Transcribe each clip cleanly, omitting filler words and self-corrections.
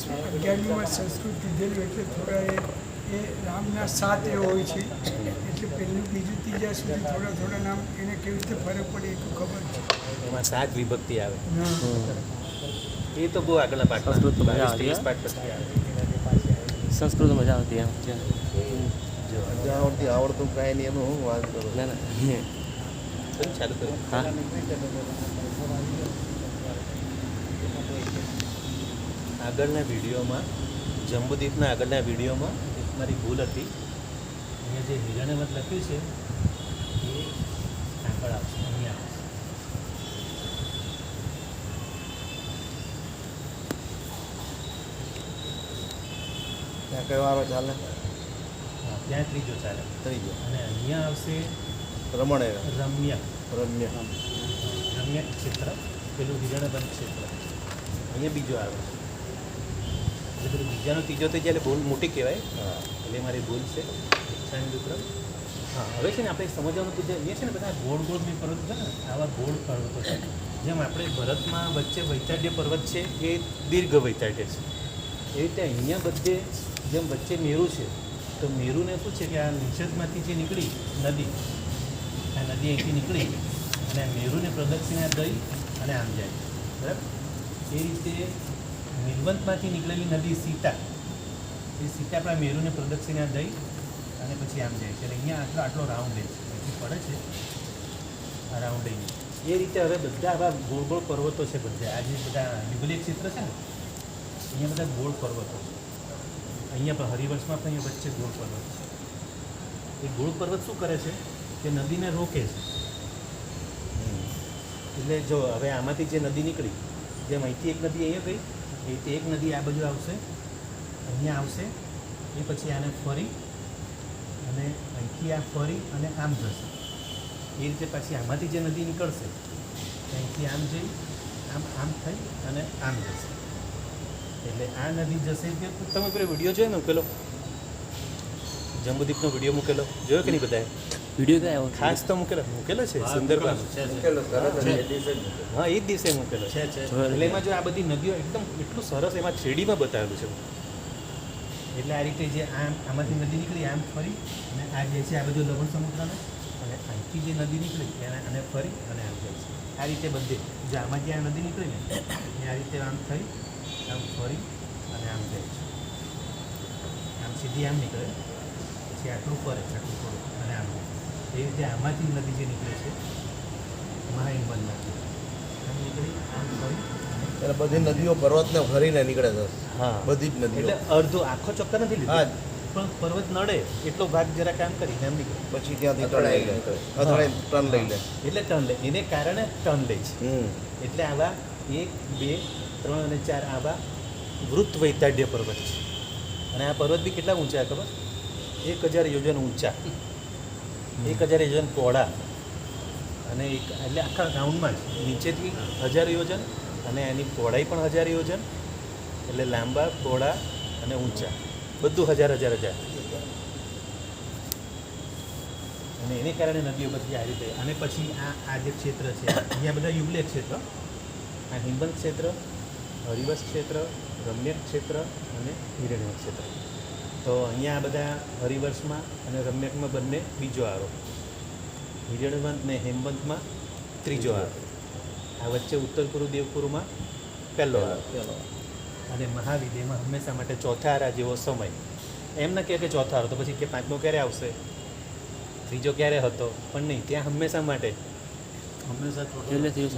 11મીમાં સંસ્કૃત કીધેલું એટલે થોડા એ નામના 7 એ હોય છે એટલે પહેલું બીજું ત્રીજા સુધી થોડા નામ એને કેવી રીતે ફરક પડે એટલું ખબર છે. એમાં 7 વિભક્તિ આવે. હા. એ તો બહુ આગળના પાઠ સંસ્કૃત તો મજા આવતી, 30 પાઠ પછી આવે. સંસ્કૃત મજા આવતી એમ છે. જો આવડતી આવડતું કાંઈ નહીં એનું હું વાત કરું. ના ના ચલો ચાલુ કરીએ. હા આગળના વિડીયોમાં જંબુદ્વીપના આગળના વિડીયોમાં એક મારી ભૂલ હતી. અહીંયા જે હિરણ્યવત લખ્યું છે એ આગળ આવશે, અહીંયા આવશે. ત્યાં કયો વારો ચાલે? હા, ત્યાં ત્રીજો ચાલે ત્રીજો અને અહીંયા આવશે રમણે રમ્ય રમ્ય. રમ્ય ક્ષેત્ર, પેલું હિરણ્યવત ક્ષેત્ર. અહીંયા બીજો આવે છે. એટલે પેલું બીજાનો ત્રીજો થઈ જાય એટલે ભૂલ મોટી કહેવાય. હા એટલે મારી ભૂલ છે. ઈચ્છાની વિક્રમ. હા, હવે છે ને આપણે સમજવાનું કે જે અહીંયા છે ને બધા ગોળ ગોળની પર્વત છે ને, આવા ગોળ પર્વતો છે. જેમ આપણે ભરતમાં વચ્ચે વૈતાડ્ય પર્વત છે એ દીર્ઘ વૈતાડ્ય છે, એ રીતે અહીંયા બધે જેમ વચ્ચે મેરુ છે તો મેરુને શું છે કે આ નિષેધમાંથી જે નીકળી નદી, આ નદી અહીંથી નીકળી અને આ મેરુને પ્રદક્ષિણા દઈ અને આમ જાય, બરાબર. એ રીતે નીલવંતમાંથી નીકળેલી નદી સીતા, એ સીતા આપણા મેરુને પ્રદક્ષિણા દઈ અને પછી આમ જાય છે. એટલે અહીંયા આટલો રાઉન્ડ લે છે, અહીંથી પડે છે આ રાઉન્ડ અહીં. એ રીતે હવે બધા આવા ગોળ ગોળ પર્વતો છે બધા. આ જે બધા યુગલિક ક્ષેત્ર છે ને અહીંયા બધા ગોળ પર્વતો છે. અહીંયા પણ હરિવંશમાં પણ અહીંયા વચ્ચે ગોળ પર્વત છે. એ ગોળ પર્વત શું કરે છે કે નદીને રોકે છે. એટલે જો હવે આમાંથી જે નદી નીકળી, જેમ અહીંથી એક નદી અહીંયા ગઈ, અહીંથી એક નદી આ બાજુ આવશે, અહીંયા આવશે, એ પછી આને ફરી અને અહીંથી આ ફરી અને આમ જશે. એ રીતે પાછી આમાંથી જે નદી નીકળશે અહીંથી આમ જઈ આમ થઈ અને આમ જશે. એટલે આ નદી જશે કે તમે પેલો વિડીયો જોયો ને પેલો જંબુદ્વીપનો વિડીયો મૂકેલો જોયો કે નહીં બધાએ? વિડીયો તો આવ્યો ખાસ તો મૂકેલો છે સુંદરબન. હા, એ જ દિવસે મૂકેલો છે. એટલે એમાં જો આ બધી નદીઓ એકદમ એટલું સરસ એમાં 3Dમાં બતાવેલું છે. એટલે આ રીતે જે આમાંથી નદી નીકળી આમ ફરી અને આ જે છે આ બધું લવણ સમુદ્રનો, અને અહીંથી જે નદી નીકળી એને અને ફરી અને આમ જાય છે. આ રીતે બધે જો આમાંથી આ નદી નીકળી ને એ આ રીતે આમ થઈ આમ ફરી અને આમ જાય છે. આમ સીધી આમ નીકળે પછી આટલું ફરે, આટલું થોડું અને આમ જાય. એ રીતે આમાંથી નદી જે નીકળે છે મહાહિમવંતમાંથી આમ નીકળી આમ ફરી. એટલે બધી નદીઓ પર્વતને ફરીને નીકળે છે. હા, બધી જ નદીઓ. એટલે અડધો આખો ચક્કર નથી લીધો, હા જ. પણ પર્વત નડે એટલો ભાગ જરા કામ કરીને એમ નીકળે. પછી ત્યાંથી ટર્ન લઈ લે, અથડાઈ ટર્ન લઈ લે. એટલે ટર્ન લે, એને કારણે ટર્ન લે છે. એટલે આવા 1, 2, 3 અને 4 આવા વૃત્ત વૈતાડ્ય પર્વત છે. અને આ પર્વત બી કેટલા ઊંચા ખબર? 1000 યોજન ઊંચા, 1000 યોજન પહોળા, અને એટલે આખા રાઉન્ડમાં જ નીચેથી 1000 યોજન અને એની પહોળાઈ પણ 1000 યોજન. એટલે લાંબા, પહોળા અને ઊંચા બધું 1000. અને એને કારણે નદીઓ બધી આ રીતે. અને પછી આ જે ક્ષેત્ર છે અહીંયા બધા યુગલે ક્ષેત્ર, આ હિમવંત ક્ષેત્ર, હરિવંશ ક્ષેત્ર, રમ્યક ક્ષેત્ર અને હિરણ્ય ક્ષેત્ર. તો અહીંયા આ બધા હરિવંશમાં અને રમ્યકમાં બંને બીજો આરો, હિરણ્યવંત ને હેમવંતમાં ત્રીજો આરો, આ વચ્ચે ઉત્તર પૂર્વ દેવપુરમાં પહેલો આરો, અને મહાવિદ્યમાં હંમેશા માટે ચોથા આરા જેવો સમય. એમ ના કહે કે ચોથા આરો તો પછી કે પાંચમો ક્યારે આવશે, ત્રીજો ક્યારે હતો, પણ નહીં, ત્યાં હંમેશા માટે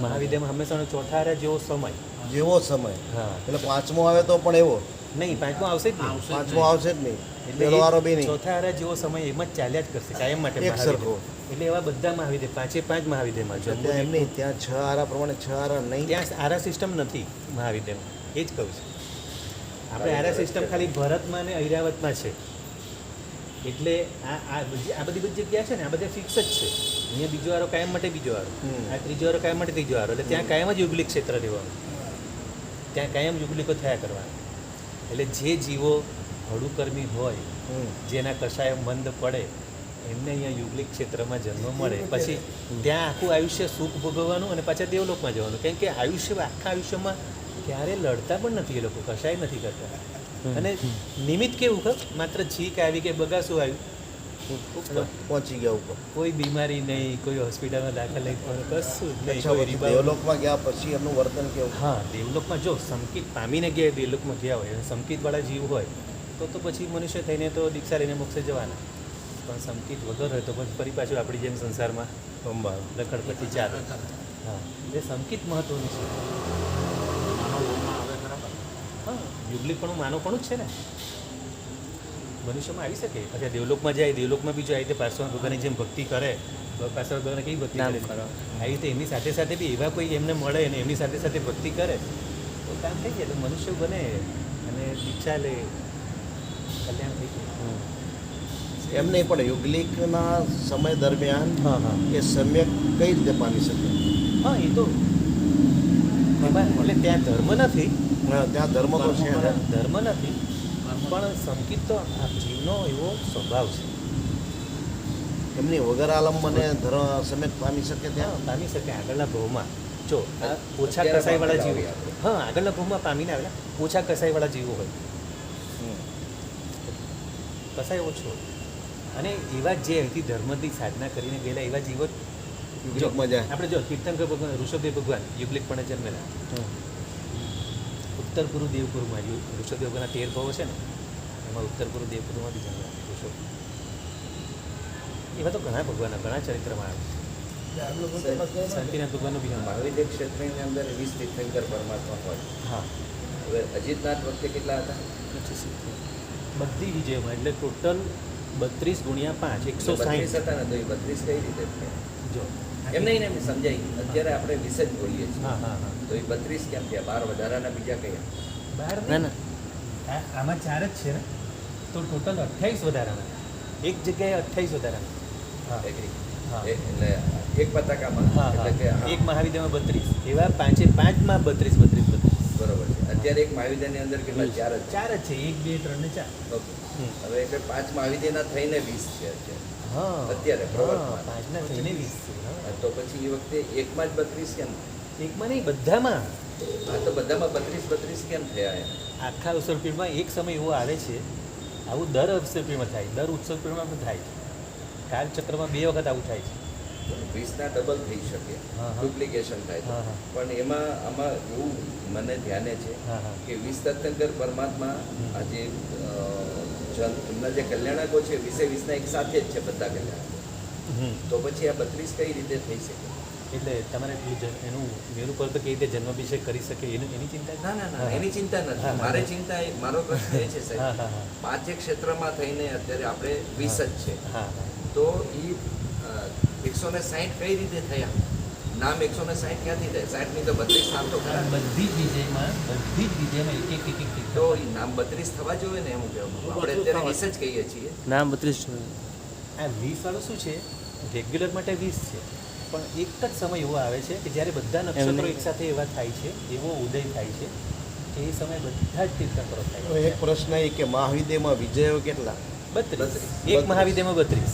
મહાવિદ્યમાં હંમેશા ચોથા આરા જેવો સમય. જેવો સમય. હા, એટલે પાંચમો આવે તો પણ એવો, નહીં પાંચમો આવશે જ નહીં. પાંચમો આવશે જ નહીં. એટલે પેલો વારો બી નહીં. ચોથા આરા જેવો સમય એમ જ ચાલ્યા જ કરશે કાયમ માટે એક સરખો. એટલે એવા બધા મહાવિદ્ય 5 મહાવિદ્યમાં ત્યાં એમ નહીં, ત્યાં 6 આરા પ્રમાણે 6 આરા નહીં. ત્યાં આરા સિસ્ટમ નથી મહાવિદ્યમાં, એ જ કહું છું. આપણે આરા સિસ્ટમ ખાલી ભરતમાં અને ઐરાવતમાં છે. એટલે આ બધી જગ્યા છે ને આ બધા ફિક્સ જ છે. અહીંયા બીજો આરો કાયમ માટે બીજો આરો, આ ત્રીજો આરો કાયમ માટે ત્રીજો આરો. એટલે ત્યાં કાયમ જ યુગલિક ક્ષેત્ર રહેવાનું, ત્યાં કાયમ યુગલિકો થયા કરવાના. એટલે જે જીવો હળુકર્મી હોય, જેના કશાય મંદ પડે, એમને અહીંયા યુગલિક ક્ષેત્રમાં જન્મ મળે. પછી ત્યાં આખું આયુષ્ય સુખ ભોગવવાનું અને પાછા દેવલોકમાં જવાનું. કેમ કે આખા આયુષ્યમાં ક્યારે લડતા પણ નથી એ લોકો, કશાય નથી કરતા. અને નિમિત્ત કેવું ખબર, માત્ર છીક આવી કે બગાસું આવ્યું, ઉપર. પહોંચી ગયા ઉપર. કોઈ બીમારી નહીં, કોઈ હોસ્પિટલમાં દાખલ નહીં, કશું જ નહીં, અચ્છા, કોઈ પછી રીબાવ. દેવલોકમાં ગયા પછી એમનું વર્તન કેવું? હા, દેવલોકમાં જો સંકિત પામીને ગયા, દેવલોકમાં ગયા હોય અને સંકિતવાળા જીવ હોય તો પછી મનુષ્ય થઈને તો દીક્ષા લઈને મોક્ષે જવાના. પણ સંકિત વગર હોય તો પછી ફરી પાછું આપણી જેમ સંસારમાં રખડપટ્ટી ચાલે. હા, એટલે સંકિત મહત્વનું છે. હા, યુગલિકપણું માનવપણું જ છે ને. મનુષ્યમાં આવી શકે. અત્યારે દેવલોકમાં જાય, દેવલોકમાં બીજું આવી રીતે પાર્શ્વનાથ ભગવાનની જેમ ભક્તિ કરે, પાર્શ્વનાથ ભગવાને કેવી ભક્તિ નામ કરે, કરો. આવી રીતે એમની સાથે સાથે બી એવા કોઈ એમને મળે અને એમની સાથે સાથે ભક્તિ કરે તો કામ થઈ જાય, એટલે મનુષ્ય બને અને દીક્ષા લે, કલ્યાણ થઈ જાય. એમ નહીં, પણ યુગલિકના સમય દરમિયાન હા હા એ સમ્યક કઈ રીતે પામી શકે? હા, એ તો એમાં એટલે ત્યાં ધર્મ નથી, હા, ત્યાં ધર્મ તો છે ને. ધર્મ નથી, પણ સંકિત તો આ જીવનો એવો સ્વભાવ છે. એમની વગર આલંબને સમ્યક પામી શકે ત્યાં ત્યાં? પામી શકે આગળના ભાવમાં. જો આ ઓછા કસાઈવાળા જીવો, હા, આગળના ભાવમાં પામીને આવેલા ઓછા કસાઈવાળા જીવો હોય, કસાય ઓછો હોય. અને એવા જે અહીંથી ધર્મની સાધના કરીને ગયેલા એવા જીવો યુગલિકમાં જાય. આપણે જો તીર્થંકર ભગવાન ઋષભદેવ ભગવાન યુગલિકપણે જન્મેલા, ઉત્તર પૂર્વ દેવપુરમાં ઋષભદેવ ભગવાનના 13 ભાવો છે ને, એમાં ઉત્તર પૂર્વ દેવપુરમાંથી જન્મેલા ઋષભ. એવા તો ઘણા ભગવાનના ઘણા ચરિત્રમાં આવે છે. શાંતિનાથ ભગવાનનો બી નામ આવે. મહાવિદ્ય ક્ષેત્રની અંદર 20 તીર્થંકર પરમાત્મા હોય. હા, હવે અજીતનાથ વખતે કેટલા હતા? બધી વિજયમાં એટલે ટોટલ 32 ગુણ્યા 5 32 160. હતા ને, તો એ 32 કઈ રીતે થયા? જો એમ નહીં ને, એમ સમજાય. અત્યારે આપણે 20 જ બોલીએ છીએ, હા હા હા, તો એ 32 કેમ થયા? 12 વધારાના બીજા કયા? બાર ના નહીં. ના આમાં 4 જ છે ને, તો ટોટલ 28 વધારાના, એક જગ્યાએ 28 વધારાના. હા એગ્રી. હા. એટલે એક પતાકામાં હા એટલે કે હા, હા, એક મહાવિદ્યામાં 32, એવા 5માં 32 બરોબર છે. અત્યારે એક મહાવિદ્યની અંદર કેટલા? 4 જ. 4 જ છે, 1 2 3 ને 4. ઓકે. હવે એટલે 5 મહાવિદ્યના થઈને 20 છે અત્યારે. હા અત્યારે પ્રવર્તમાન. 5ના થઈને 20 છે. હા. તો પછી એ વખતે એકમાં જ 32 કેમ? એકમાં નહીં, બધામાં. આ તો બધામાં 32 કેમ થયા એમ? આખા અવસરપીઠમાં એક સમય એવો આવે છે, આવું દર અવસરપીઠમાં થાય, દર ઉત્સવપીઠમાં પણ થાય છે. કાલચક્રમાં 2 વખત આવું થાય છે. 20ના ડબલ થઈ શકે, હા, હા. ડુપ્લિકેશન થાય છે. હા, હા. પણ એમાં આમાં એવું મને ધ્યાને છે હા હા કે 20 તીર્થંકર પરમાત્મા આજે એમના જે કલ્યાણકો છે 20ના એક સાથે જ છે બધા કલ્યાણકો. હમ. તો પછી આ 32 કઈ રીતે થઈ શકે? એટલે તમારે એનું મેરું પર તો કેવી રીતે જન્માભિષેક કરી શકે એની ચિંતા છે? ના ના ના, હા. એની ચિંતા હા, નથી. હા. મારે ચિંતા મારો પ્રશ્ન એ છે હા સાહેબ, હા હા 5 ક્ષેત્રમાં થઈને અત્યારે આપણે 20 જ છે, હા હા તો એ 160 કઈ રીતે થયા? નામ 160 ક્યાંથી થાય? 60 ની તો 32 નામ તો ખરા. બધી જ વિજયમાં એક એક તો એ નામ 32 થવા જોઈએ ને, એમ કહેવું. આપણે અત્યારે 20 જ કહીએ છીએ. નામ 32 આ 20 વાળું શું છે, રેગ્યુલર માટે 20 છે, પણ એક જ સમય એવો આવે છે કે જ્યારે બધા નક્ષત્રો એમને- એકસાથે એવા થાય છે, એવો ઉદય થાય છે કે એ સમયે બધા જ તીર્થંકરો થાય હવે એક પ્રશ્ન એ કે મહાવિદ્યમાં વિજયો કેટલા? 32. 32. એક મહાવિદ્યમાં 32.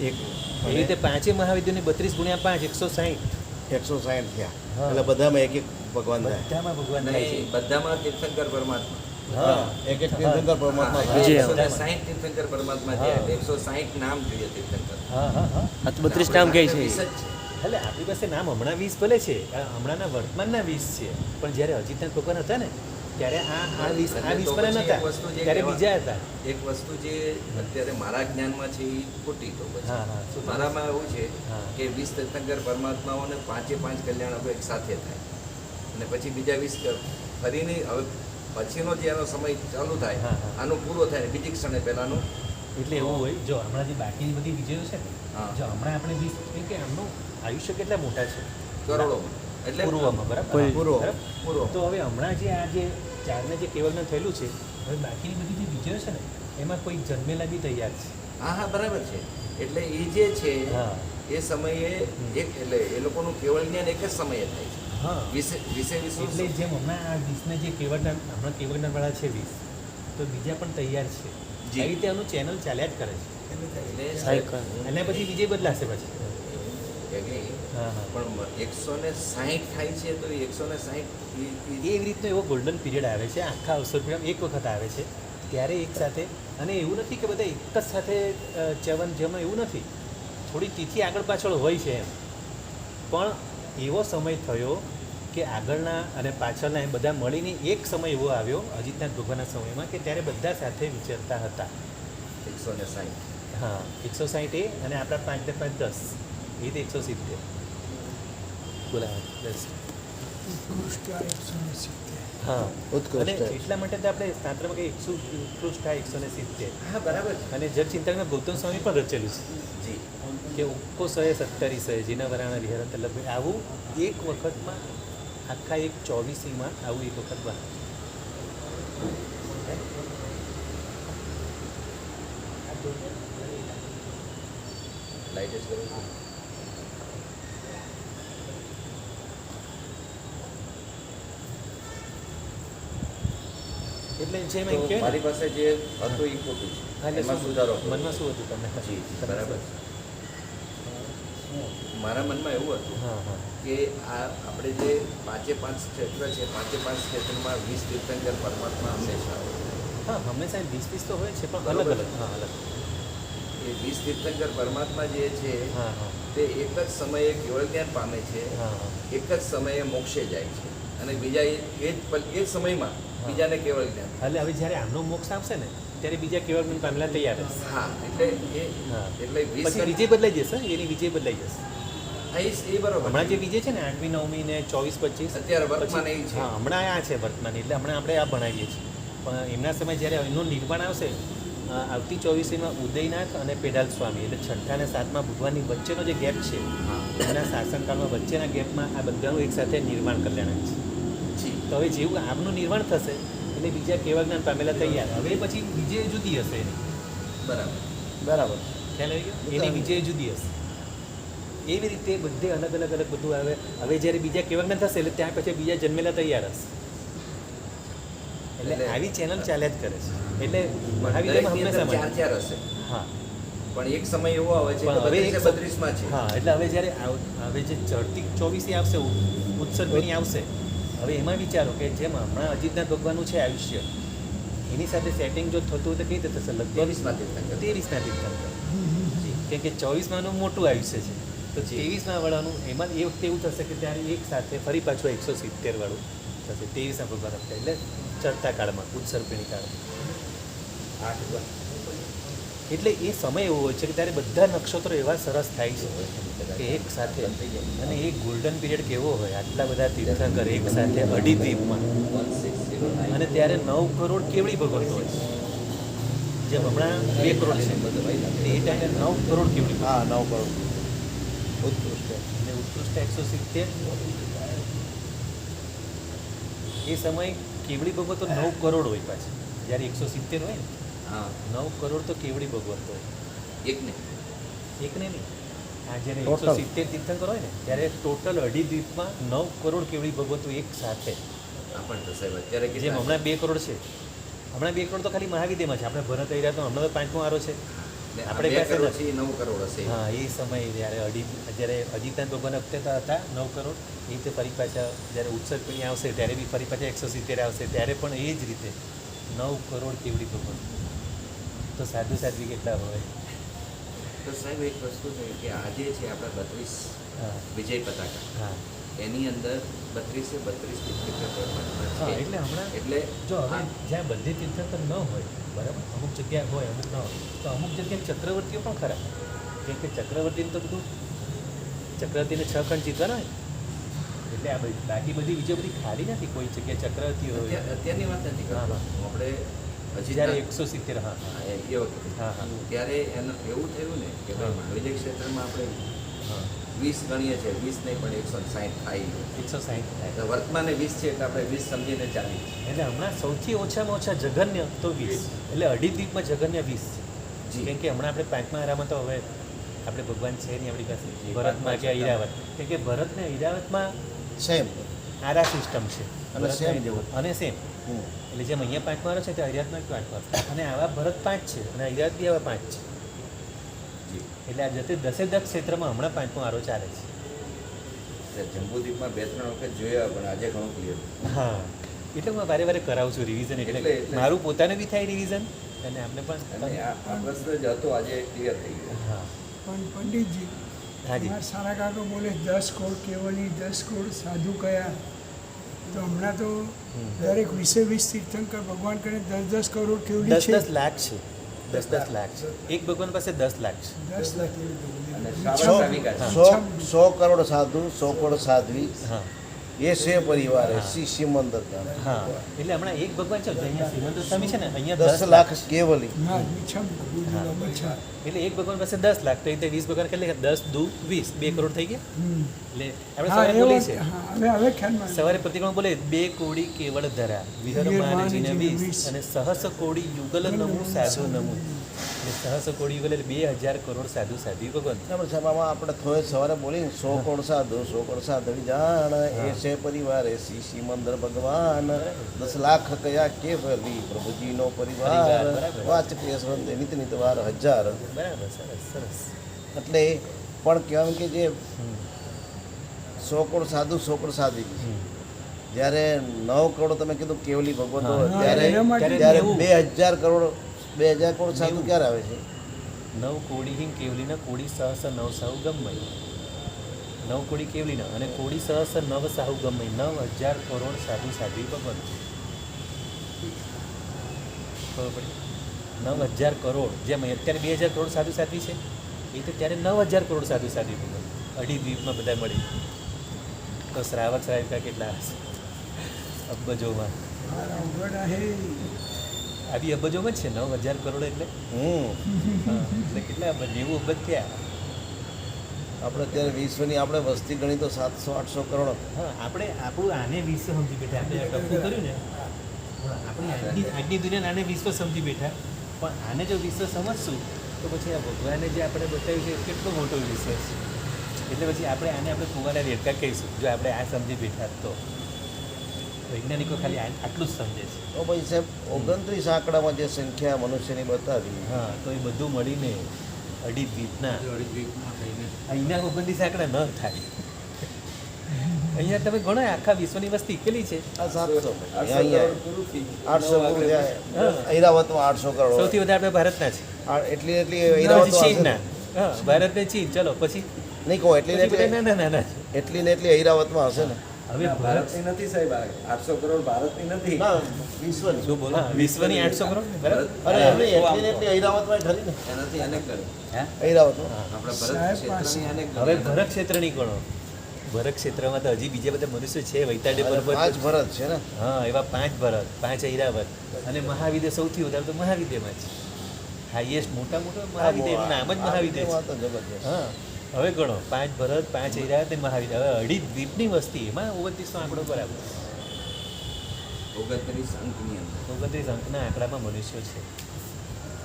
એક. એ રીતે 5 મહાવિદ્યની 32 ગુણ્યા 5 160. 160 થયા. હા. એટલે બધામાં એક એક ભગવાન થાય. બધામાં ભગવાન થાય છે. નહીં, બધામાં તીર્થંકર પરમાત્મા. હા એક એક તીર્થંકર પરમાત્મા હા, થાય. વિજય. 160 તીર્થંકર પરમાત્મા હા. થયા. 160 નામ જોઈએ તીર્થંકર. હા હા હા આ તો 32 નામ કહે છે 20 જ છે. એટલે આપણી પાસે નામ હમણાં 20 ભલે છે, આ હમણાંના વર્તમાનના 20 છે, પણ જ્યારે અજીતનાથ ભગવાન હતા ને ત્યારે આ 20 આ 20 ભલે નહોતા, ત્યારે બીજા હતા. એક વસ્તુ જે અત્યારે મારા જ્ઞાનમાં છે એ ખોટી તો પછી હા હા શું મારામાં એવું છે હા. કે 20 તીર્થંકર પરમાત્માઓને 5 કલ્યાણકો એક સાથે થાય અને પછી બીજા 20 ફરીને હવે પછીનો જે એનો સમય ચાલુ થાય હા, હા. આનો પૂરો થાય ને બીજી ક્ષણે પહેલાનું એટલે એવું હોય, જો હમણાં જે બાકીની બધી વિજયો છે ને, હા. જો હમણાં આપણે 20 કેમ કે એમનું આયુષ્ય કેટલા મોટા છે કરોડોમાં એટલે પૂર્વમાં, બરાબર કોઈ- પૂર્વ. બરાબર? પૂર્વ. તો હવે હમણાં જે આ જે ચારને જે કેવલને થયેલું છે, હવે બાકીની બધી જે વિજયો છે ને એમાં કોઈ જન્મેલા બી તૈયાર છે. હા હા બરાબર છે. એટલે એ જે છે હા એ સમયે એક એટલે એ લોકોનું કેવળ જ્ઞાન એક જ સમયે થાય છે. હા વિશે એટલે જેમ હમણાં આ 20ને જે કેવળના હમણાં કેવળનાવાળા છે 20, તો બીજા પણ તૈયાર છે. જી. આ રીતે આનું ચેનલ ચાલ્યા જ કરે છે. એટલે સાયકલ. અને પછી વિજય બદલાશે પછી. એગ્રી, હા હા પણ 160 થાય છે તો એ 160 એવી રીતનો એવો ગોલ્ડન પીરિયડ આવે છે આખા અવસર પીરિયડ એક વખત આવે છે ત્યારે એક સાથે. અને એવું નથી કે બધા એક જ સાથે ચ્યવન જેમાં એવું નથી, થોડી તિથિ આગળ પાછળ હોય છે એમ. પણ એવો સમય થયો કે આગળના અને પાછળના એ બધા મળીને એક સમય એવો આવ્યો અજીતનાથ ભગવાનના સમયમાં કે ત્યારે બધા સાથે વિચરતા હતા. 160. હા 160 એ અને આપણા 5 ને 5 10 એ તો 170 બોલાવે બસ. ઉત્કૃષ્ટ 170. હા ઉત્કૃષ્ટ. અને એટલા માટે તો આપણે શાસ્ત્રમાં કે ઉત્કૃષ્ટ 170. હા બરાબર અને જળ ચિંતનમાં ગૌતમ સ્વામી પણ રચેલું છે જી. કે ઉક્કો 170 જીના વરાણા વિહાર લગ્ન આવું એક વખતમાં આખા એક 24માં આવું એક વખત બને. લાઈટ જ કરું છું. એટલે જેમ તો એમ કહે મારી પાસે જે હતું એ ખોટું છે, એમાં સુધારો કરો. મનમાં શું હતું તમને? જી બરાબર. મારા મનમાં એવું હતું હા હા કે આ આપણે જે 5 ક્ષેત્ર છે, 5 ક્ષેત્રમાં 20 તીર્થંકર પરમાત્મા હંમેશા હોય. હા હંમેશા 20 તો હોય છે પણ અલગ બરોબર. અલગ. હા અલગ. એ 20 તીર્થંકર પરમાત્મા જે છે હા હા તે એક જ સમયે કેવળ જ્ઞાન પામે છે, હા હા એક જ સમયે મોક્ષે જાય છે, અને બીજા એ જ સમયમાં બીજાને કેવળ જ્ઞાન. એટલે હવે જ્યારે આમનો મોક્ષ આવશે ને ત્યારે બીજા કેવળ જ્ઞાન પામેલા તૈયાર હશે. હા એટલે હા એટલે 20 પછી વિજય બદલાઈ જશે, એની વિજય બદલાઈ જશે. હા, એ બરોબર. હમણાં જે વિજય છે ને 8મી 9મી ને 24 25 અત્યારે વર્તમાન એ છે. હા હમણાં આ છે વર્તમાન, એટલે હમણાં આપણે આ ભણાવીએ છીએ. પણ એમના સમય જ્યારે એનું નિર્માણ આવશે આવતી 24મીમાં ઉદયનાથ અને પેડાલ સ્વામી એટલે 6ઠ્ઠા અને 7મા ભગવાનની વચ્ચેનો જે ગેપ છે હા એમના શાસનકાળમાં વચ્ચેના ગેપમાં આ બધાનું એકસાથે નિર્માણ કલ્યાણ છે. જી તો હવે જેવું આમનું નિર્માણ થશે એટલે બીજા કેવા જ્ઞાન પામેલા તૈયાર. હવે પછી વિજય જુદી હશે એની. બરાબર. બરાબર. ખ્યાલ આવી ગયો? એની વિજય જુદી હશે. એવી રીતે બધે અલગ અલગ અલગ બધું આવે. હવે જ્યારે બીજા કેવા જ્ઞાન થશે એટલે ત્યાં પછી બીજા જન્મેલા તૈયાર હશે. એટલે આવી ચેનલ ચાલ્યા જ કરે છે. એટલે મહાવિદ્યામાં હંમેશા મળે. ચાર હશે, હા પણ એક સમય એવો આવે છે પણ કે હવે 32 છે. હા એટલે હવે જ્યારે હવે જે ચડતી 24 આવશે ઉત્સર્ગણી આવશે, હવે એમાં વિચારો કે જેમ હમણાં અજીતનાથ ભગવાનનું છે આયુષ્ય, એની સાથે સેટિંગ જો થતું હોય તો કઈ રીતે થશે? લગભગ 23માં તીર્થંકર. 23ના તીર્થંકર. કેમ કે 24માનું મોટું આયુષ્ય છે તો 23માં વાળાનું એમાં એ વખતે એવું થશે કે ત્યારે એક સાથે ફરી પાછું 170 વાળું થશે. 23ના ભગવાન હતા એટલે ચડતા કાળમાં ઉત્સર્ગણી કાળમાં. 8 એટલે એ સમય એવો હોય છે કે ત્યારે બધા નક્ષત્રો એવા સરસ થાય છે કે એક સાથે. અને એ ગોલ્ડન પીરિયડ કેવો હોય, આટલા બધા તીર્થંકર એક સાથે અઢી દ્વીપમાં, 1609. અને ત્યારે 9 કરોડ કેવડી ભગવતો હોય. જેમ હમણાં 2 કરોડ છે એ ટાઈમે 9 કરોડ કેવડી ભગવતો. હા 9 કરોડ. ઉત્કૃષ્ટ. અને ઉત્કૃષ્ટ 170. એ સમય કેવડી ભગવતો 9 કરોડ હોય પાછી. જ્યારે 170 હોય ને હા 9 કરોડ તો કેવડી ભગવત હોય. એકને એકને નહીં, આ જ્યારે Total. 170 તીર્થંકર હોય ને ત્યારે ટોટલ અઢી દ્વીપમાં 9 કરોડ કેવડી ભગવતો એક સાથે. આ પણ તો સાહેબ અત્યારે જેમ કેટલા હમણાં 2 કરોડ છે, હમણાં 2 કરોડ તો ખાલી મહાવિદ્યમાં છે. આપણે ભરત રહ્યા તો હમણાં તો 5મો આરો છે. ને આ આપણે 2 પાસે કરોડ નથી. છે, 9 કરોડ હશે. હા એ સમય જ્યારે અજીતનાથ ભગવાન વખતે તો હતા 9 કરોડ, એ રીતે ફરી પાછા જ્યારે ઉત્સર્ગણી આવશે ત્યારે બી ફરી પાછા 170 આવશે ત્યારે પણ એ જ રીતે 9 કરોડ કેવડી ભગવત. તો સાધુ સાધ્વી કેટલા હોય? તો સાહેબ એક વસ્તુ છે કે આજે છે આપણા 32 હા વિજય પતાકા, હા એની અંદર 32 તીર્થંકર પરમાત્મા હા છે. એટલે હમણાં એટલે જો હવે આ જ્યાં બધે તીર્થંકર ન હોય બરાબર, અમુક જગ્યા હોય અમુક ન હોય, તો અમુક જગ્યાએ ચક્રવર્તીઓ પણ ખરા. કેમ કે ચક્રવર્તીને તો બધું ચક્રવર્તીને 6 ખંડ જીતવાના હોય એટલે આ બધી બાકી બધી બીજી બધી ખાલી નથી. કોઈ જગ્યાએ ચક્રવર્તી હોય અત્યારની વાત નથી હા, કરતો. હા. આપણે હજી જ્યારે 170 હા હા, એ વખતે હા હા ત્યારે એનું એવું થયું ને કે ભાઈ હા. મહાવિદ્ય ક્ષેત્રમાં આપણે હા 20 ગણીએ છીએ, 20 નહીં પણ 160 થાય. 160 થાય. તો વર્તમાને 20 છે એટલે આપણે 20 સમજીને ચાલીએ. એટલે હમણાં સૌથી ઓછામાં ઓછા જગન્ય તો 20, એટલે અઢી દ્વીપમાં જગન્ય 20 જી. છે. કેમ કે હમણાં આપણે 5મા આરામાં તો હવે આપણે ભગવાન છે નહીં આપણી પાસે જી, ભરતમાં કે 5મા ઈરાવત. કેમ કે ભરત ને ઈરાવતમાં સેમ. આરા સિસ્ટમ છે અને ભરતમાં same જેવું. અને સેમ. એટલે જેમ અહીંયા 5મા આરો છે ત્યાં ઈરાવતમાં 5મા, અને આવા ભરત 5 છે અને ઈરાવત બી આવા 5 છે. જી એટલે આ જતે 10 ક્ષેત્રમાં હમણાં 5મો આરો ચાલે છે. એટલે જંબુદ્વીપમાં 2-3 વખત જોયા પણ આજે ઘણું ક્લિયર. હા, એટલે હું વારે વારે કરાવું છું રિવિઝન. એટલે એટલે- મારું પોતાને બી થાય રિવિઝન અને આપણે પણ. અને આ પ્રશ્ન જ હતો આજે ક્લિયર થઈ ગયો. હા પણ પંડિતજી હાજી. અમારા સારા કાકો બોલે 10 કરોડ કેવલી 10 કરોડ સાધુ કયા. તો હમણાં તો દરેક 20 તીર્થંકર ભગવાન કરે 10 કરોડ કેવલી 10 છે. લાખ છે. 10 લાખ છે. એક ભગવાન પાસે 10 લાખ છે. 10 લાખ અને ઈચ્છા- શ્રાવણ સાવિકા છે. 100 કરોડ સાધુ 100 કરોડ સાધ્વી હા એ છે પરિવાર શ્રી સિમંદર ગામ. હા, એટલે હમણાં એક ભગવાન છે અહીંયા શ્રીમંત સ્વામી છે ને, અહીંયા 10 લાખ કેવલી. ના ઈચ્છા ઈચ્છા એટલે એક ભગવાન પાસે 10 લાખ, તો એ 20 ભગવાન કેટલે 10 દુ 20, 2 કરોડ થઈ ગયા. એટલે આપણે હા સવારે એ બોલીએ વાત છે, હા હવે ખ્યાલમાં સવારે પ્રતિક્રમણ બોલે 2 કોડી કેવળ ધરા વિહર માનજીને 20 અને સહસ કોડી યુગલ નમુ સાધુ નમુ. એટલે સહસ કોડી યુગલ એટલે 2000 કરોડ સાધુ સાધ્વી ભગવાન. આપણે સાહેબ આપણે થોડે સવારે બોલી 100 કરોડ સાધુ 100 કરોડ સાધવી જાણ એ છે પરિવાર શ્રી સિમંદર ભગવાન 10 લાખ કયા કેવલી પ્રભુજીનો પરિવાર પરિવાર, બરાબર. વાચ કેસવંત નિત નિત વાર 1000. બરાબર, સરસ સરસ. એટલે પણ કહેવાનું કે જે 100 કરોડ સાધુ 100 કરોડ સાધ્વી જ્યારે 9 કરોડ તમે કીધું કેવલી ભગવતો હા. ત્યારે એના માટે ત્યારે એવું. 2000 કરોડ સાધુ ક્યારે આવે છે? 9 કોડી હિમ કેવલીના કોડી સહસ નવ સાહુ ગમય. 9 કોડી કેવલીના અને કોડી સહસ નવ સાહુ ગમય. 9000 કરોડ સાધુ સાધ્વી ભગવાન. ખબર પડી? 9000 કરોડ, જેમ અત્યારે 2000 કરોડ સાધુ સાધ્વી છે, એ તો ત્યારે 9000 કરોડ સાધુ સાધ્વી ભગવાન. અઢી દ્વીપમાં બધા મળી. તો શ્રાવક શ્રાવિકા કેટલા હશે? અબજોમાં. મારા ઉઘડા હે આવી અબજોમાં જ છે 9000 કરોડ એટલે. હા, એટલે કેટલા અબજ? 90 અબજ થયા. આપણે અત્યારે વિશ્વની આપણે વસ્તી ગણી તો 700-800 કરોડ. હા, આપણે આપણું આને વિશ્વ સમજી બેઠા. આપણે આ ટપકું કર્યું ને, હા, આપણે આજની દુનિયાને આને વિશ્વ સમજી બેઠા. પણ આને જો વિશ્વ સમજશું તો પછી આ ભગવાને જે આપણે બતાવ્યું છે એ કેટલો મોટો વિશ્વ છે. એટલે પછી આપણે ફુવારા રેડકા કહીશું જો આપણે આ સમજી બેઠા તો. વૈજ્ઞાનિકો ખાલી આટલું જ સમજે છે. તો પછી સાહેબ 29 આંકડામાં જે સંખ્યા મનુષ્યની બતાવી હા, તો એ બધું મળીને અઢી દ્વીપના અહીંના 29 આંકડા ન થાય. અહીંયા તમે ગણો આખા વિશ્વની વસ્તી કેટલી છે? આ 700 800 કરોડ પૂરું થઈ ગયું. 800 કરોડ જાય. ઐરાવતમાં 800 કરોડ સૌથી વધારે આપણે ભારતના છે. એટલી પછી ઐરાવતમાં ચીનના. હા, ભારત ને ચીન. ચલો પછી નહીં કહો એટલી ને પછી બધા એટલી નાના. એટલી ને એટલી ઐરાવતમાં હશે ને. હવે ભારત ભારતની નથી સાહેબ આ 800 કરોડ ભારતની નથી. ના વિશ્વની. શું બોલો? વિશ્વની 800 કરોડ બરાબર. અરે એમની એટલી ને એટલી ઐરાવતમાં ખરી ને. એનાથી અનેક ગણ. હા? ઐરાવતમાં આપણા ભરત સાહેબ ક્ષેત્રની અનેક ગણ. હવે ભરત ક્ષેત્રની ગણો. ભરત ક્ષેત્રમાં તો હજી બીજા બધા મનુષ્યો છે. વૈતાડે પાંચ પર્વત. ભરત છે ને. હા, એવા 5 ભરત, 5 ઐરાવત અને મહાવિદ્ય સૌથી વધારે તો મહાવિદ્યમાં છે. હાઈએસ્ટ મોટા મહાવિદ્ય, એનું નામ જ મહાવિદ્ય છે. આ તો જબરજસ્ત. હા, હવે ગણો 5 ભરત, 5 ઐરાવત અને મહાવિદ્ય. હવે અઢી દ્વીપની વસ્તી, એમાં 29નો આંકડો બરાબર. 29 અંકની અંદર 29 અંકના આંકડામાં મનુષ્યો છે.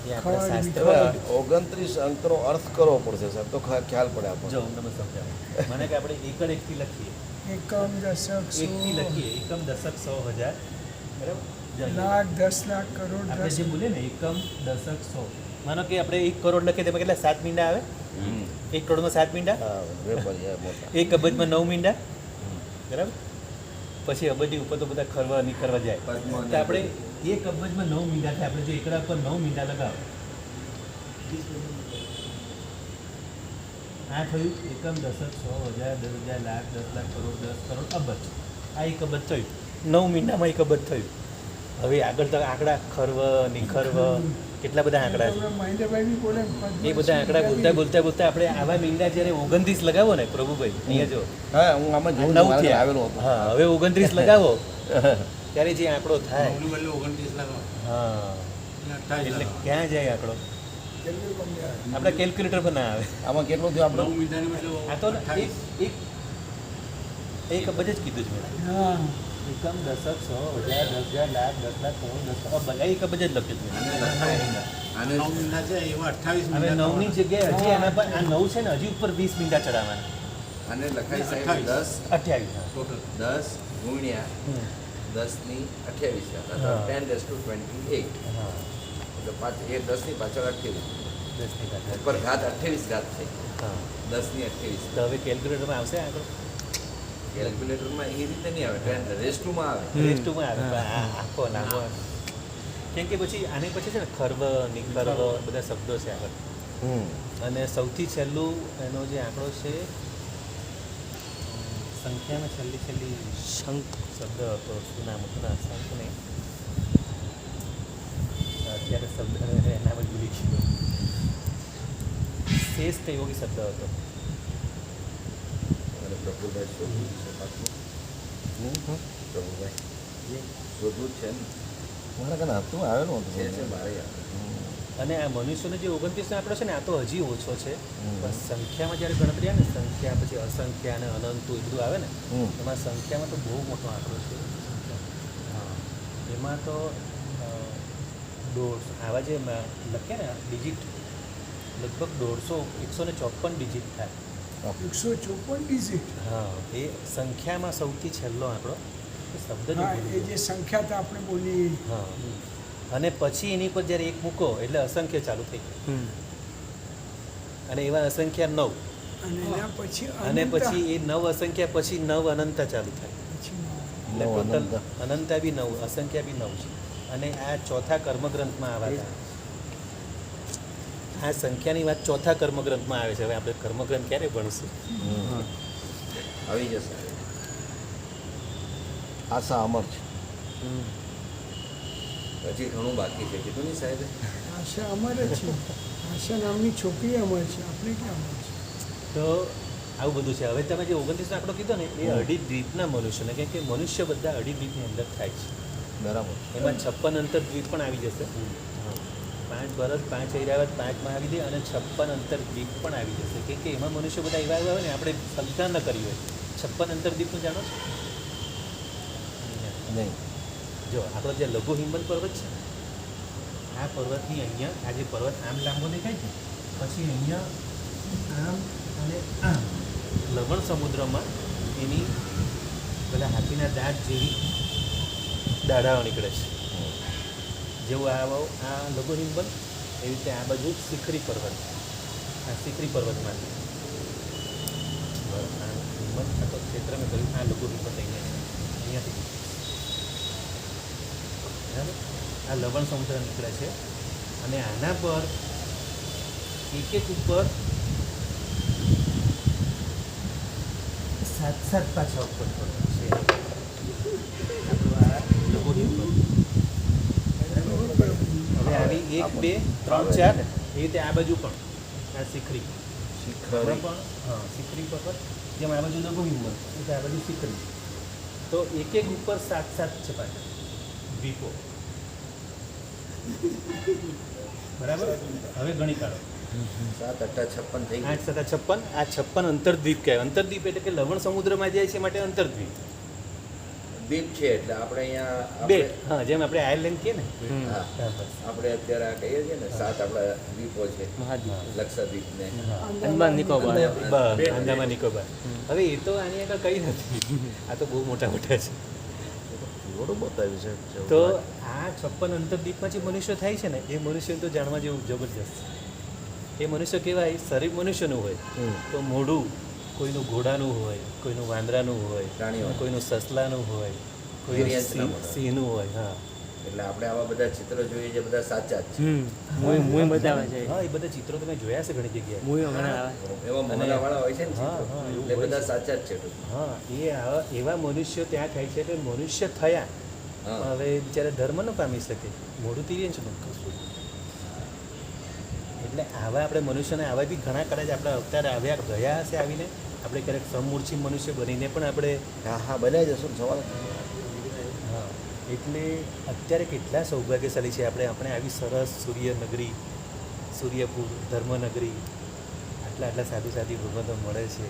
એ આપણા ખરી શાસ્ત્ર. હવે 29 અંકનો અર્થ કરવો પડશે સાહેબ તો ખ્યાલ પડે આપણને. જો તમને સમજાવું. મને કે આપણે એકડ એકથી લખીએ. એકમ દશક એકથી સો લખીએ. એકમ દશક 100,000. બરાબર? જો અહીંયા. લાખ 10 લાખ કરોડ આપણે 10 જે બોલીએ ને એકમ દશક 100. માનો કે આપણે 1 કરોડ લખીએ તેમાં કેટલા 7 મીંડા આવે? 1 કરોડમાં 7 મીંડા. હા વેપારી આ મોટા. 1 અબજમાં 9 મીંડા. બરાબર? પછી અબજની ઉપર તો બધા ખરવા નીકળવા જાય. પદ્મો તો આપણે 1 અબજમાં 9 મીંડા થાય. આપણે જો એકડા પર 9 મીંડા લગાવો. આ થયું એકમ દશક 100,000 10,000 લાખ 10 લાખ કરોડ 10 કરોડ અબજ. આ 1 અબજ થયું. 9 મીંડામાં 1 અબજ થયું. હવે આગળ તો આંકડા ખરવ નિખરવ કેટલા બધા આંકડા છે. મહેન્દ્રભાઈ બી બોલે એ બધા આંકડા બોલતા આપણે આવા મીંડા જ્યારે 29 લગાવો ને પ્રભુભાઈ અહીંયા જો હા હું આમાં જોઉં છું, 9 મારે થયા. આવેલો હતો. હા, હવે 29 લગાવો ત્યારે જે આંકડો થાય હા એટલે ક્યાં જાય આંકડો? આપણે કેલ્ક્યુલેટર પર ના આવે. આમાં કેટલું થયું આપણે? આ તો એક અબજ જ કીધું છે મેં. હા એકમ દશક 100,000 10,000 લાખ 10 લાખ કરોડ 10 અબજ. આ એક અબજ જ લખ્યું છે. આને લખાય. આને હવે 9ની જગ્યાએ હજી એના પર આ 9 છે ને હજી ઉપર 20 મીંડા ચડાવવાના. આને લખાય સાહેબ 28 હા. 10 ગુણ્યા 10 ની 28 હા. 10 raised to 28 હા. એટલે 10 ની પાછળ 28 10ની ઘાત ઉપર ઘાત 28 ઘાત થઈ. હા 10 ની 28. તો હવે કેલ્ક્યુલેટરમાં આવશે આગળ કેલ્ક્યુલેટરમાં એ રીતે નહીં આવે, રેસ્ટુમાં આવે. રેસ્ટુમાં આવે પણ આ આખો લાંબો કેમ કે પછી આની પછી છે ને ખર્વ નિખર્વ બધા શબ્દો છે આગળ અને સૌથી છેલ્લું એનો જે આંકડો છે સંખ્યામાં છેલ્લી શંખ શબ્દ હતો શું નામ હતું ના શંખ નહીં અત્યારે શબ્દ એના જ ભૂલી ગયો શેષ કઈ એવો શબ્દ હતો અને પ્રફુલભાઈ શોધવું છે પાછું. પ્રભુભાઈ શોધવું જ છે ને, મારા કને હતું આવેલું છે હતું મારે યાદ. અને આ મનુષ્યનો જે 29 આંકડો છે ને આ તો હજી ઓછો છે પણ સંખ્યામાં જ્યારે ગણતરી આવે ને સંખ્યા પછી અસંખ્ય અને અનંત એ બધું આવે ને એમાં સંખ્યામાં તો બહુ મોટો આંકડો છે. હા એમાં તો આવા જે લખે ને ડિજિટ લગભગ 154 ડિજિટ થાય. 154 ડિજિટ. હા એ સંખ્યામાં સૌથી છેલ્લો આંકડો એ શબ્દ જ હા, ભૂલી એ ગયો. જે સંખ્યા તો આપણે બોલી. હા અને પછી એની પર જ્યારે એક મૂકો એટલે અસંખ્ય ચાલુ થઈ ગયું અને એવા અસંખ્ય 9 અને એના પછી અને અનંત. પછી એ 9 અસંખ્યા પછી 9 અનંતા ચાલુ થાય પછી એટલે નવ ટોટલ અનંતા. અનંતા બી 9 અસંખ્યા બી 9 છે અને આ ચોથા કર્મગ્રંથમાં આવા હતા. આ સંખ્યાની વાત ચોથા કર્મગ્રંથમાં આવે છે. હવે આપણે કર્મગ્રંથ ક્યારે ભણીશું? આવી જશે. આશા અમર છે. હજી ઘણું બાકી છે, કીધું નહીં સાહેબે? આશા અમારે છે. આશા નામની છોકરી અમારે છે, આપણે ક્યાં અમારે છે? તો આવું બધું છે. હવે તમે જે 29 આંકડો કીધો ને એ અઢી દ્વીપના મનુષ્યને કેમ કે મનુષ્ય બધા અઢી દ્વીપની અંદર થાય છે. બરાબર. એમાં 56 અંતરદ્વીપ પણ આવી જશે. 5 ભરત 5 ઐરાવત 5 મહાવિદ્ય અને 56 અંતરદ્વીપ પણ આવી જશે કેમ કે એમાં મનુષ્ય બધા એવા એવા હોય ને આપણે કલ્પના ન કરી હોય. 56 અંતરદ્વીપનું જાણો છો? નહીં. જો આપણો જે લઘુ હિમવંત પર્વત છે આ પર્વતની અહીંયા આ જે પર્વત આમ લાંબો દેખાય છે પછી અહીંયા આમ અને આમ લવણ સમુદ્રમાં એની પેલા હાથીના દાંત જેવી દાઢાઓ નીકળે છે. જેવું આ લઘુ હિમવંત એવી રીતે આ બાજુ શિખરી પર્વત આ શિખરી પર્વતમાંથી આ હિમવંત આ તો ક્ષેત્રમાં કહ્યું આ લઘુ હિમવંત અહીંયાથી બરાબર આ લવણ સમુદ્ર નીકળે છે અને આના પર એક ઉપર 7 પાછા ઉપર પર્વત છે. આપણું આ લઘુ હિમવંત હવે આવી 1 2 3 4 એ રીતે આ બાજુ પણ આ શિખરી શિખરી. પણ હા શિખરી પર્વત જેમ આ બાજુ લઘુ હિમવંત એટલે આ બાજુ શિખરી તો એક ઉપર 7 છે પાછા દ્વીપો. બરાબર હવે ગણી કાઢો 7 8 56 થઈ 8 7 56 આ 56 અંતરદ્વીપ કહેવાય. અંતરદ્વીપ એટલે કે લવણ સમુદ્રમાં જાય છે માટે અંતરદ્વીપ દ્વીપ છે એટલે આપણે અહીંયા બેટ. હા જેમ આપણે આયર્લેન્ડ કહીએ ને હા, હા, બસ. આપણે અત્યારે આ કહીએ છીએ ને 7 આપણા દ્વીપો છે, મહાદ્વીપ. લક્ષદ્વીપ ને હા. અંદમાન નિકોબાર. બસ અંદામાન નિકોબાર. હવે એ તો આની આગળ કંઈ નથી. આ તો બહુ મોટા મોટા છે. થોડું બતાવ્યું છે. તો આ 56 અંતરદ્વીપમાં જે મનુષ્ય થાય છે ને એ મનુષ્યને તો જાણવા જેવું જબરજસ્ત છે. એ મનુષ્ય કહેવાય શરીર મનુષ્યનું હોય તો મોઢું કોઈનું ઘોડાનું હોય, કોઈનું વાંદરાનું હોય, પ્રાણીઓનું. કોઈનું સસલાનું હોય, કોઈનું વેરિયન્ટના મોઢા. સિંહનું હોય. હા એટલે આપણે આવા બધા ચિત્રો જોઈએ જે બધા સાચા જ મુય બતાવે છે. હા એ બધા ચિત્રો તમે જોયા છે ઘણી જગ્યાએ. મુય હમણાં આવે. છે. એવા મોહરાવાળા હોય છે ને હા, ચિત્રો, હા, એવું એટલે હોય બધા છે. સાચા જ છે. હા એ એવા મનુષ્યો ત્યાં થાય છે એટલે મનુષ્ય થયા હા. હવે બિચારા ધર્મ ન પામી શકે મોઢું તીર્યન છે કશું. એટલે આવા આપણે મનુષ્યને આવા બી ઘણા કદાચ આપણે અવતાર આવ્યા ગયા હશે આવીને આપણે ક્યારેક સમમૂર્છિ મનુષ્ય બનીને પણ આપણે હા હા બનાવી જશો ને સવાલ. હા એટલે અત્યારે કેટલા સૌભાગ્યશાળી છે આપણે આવી સરસ સૂર્યનગરી સૂર્યપુર ધર્મનગરી આટલા સાધુ સાધી ભગવંતો મળે છે.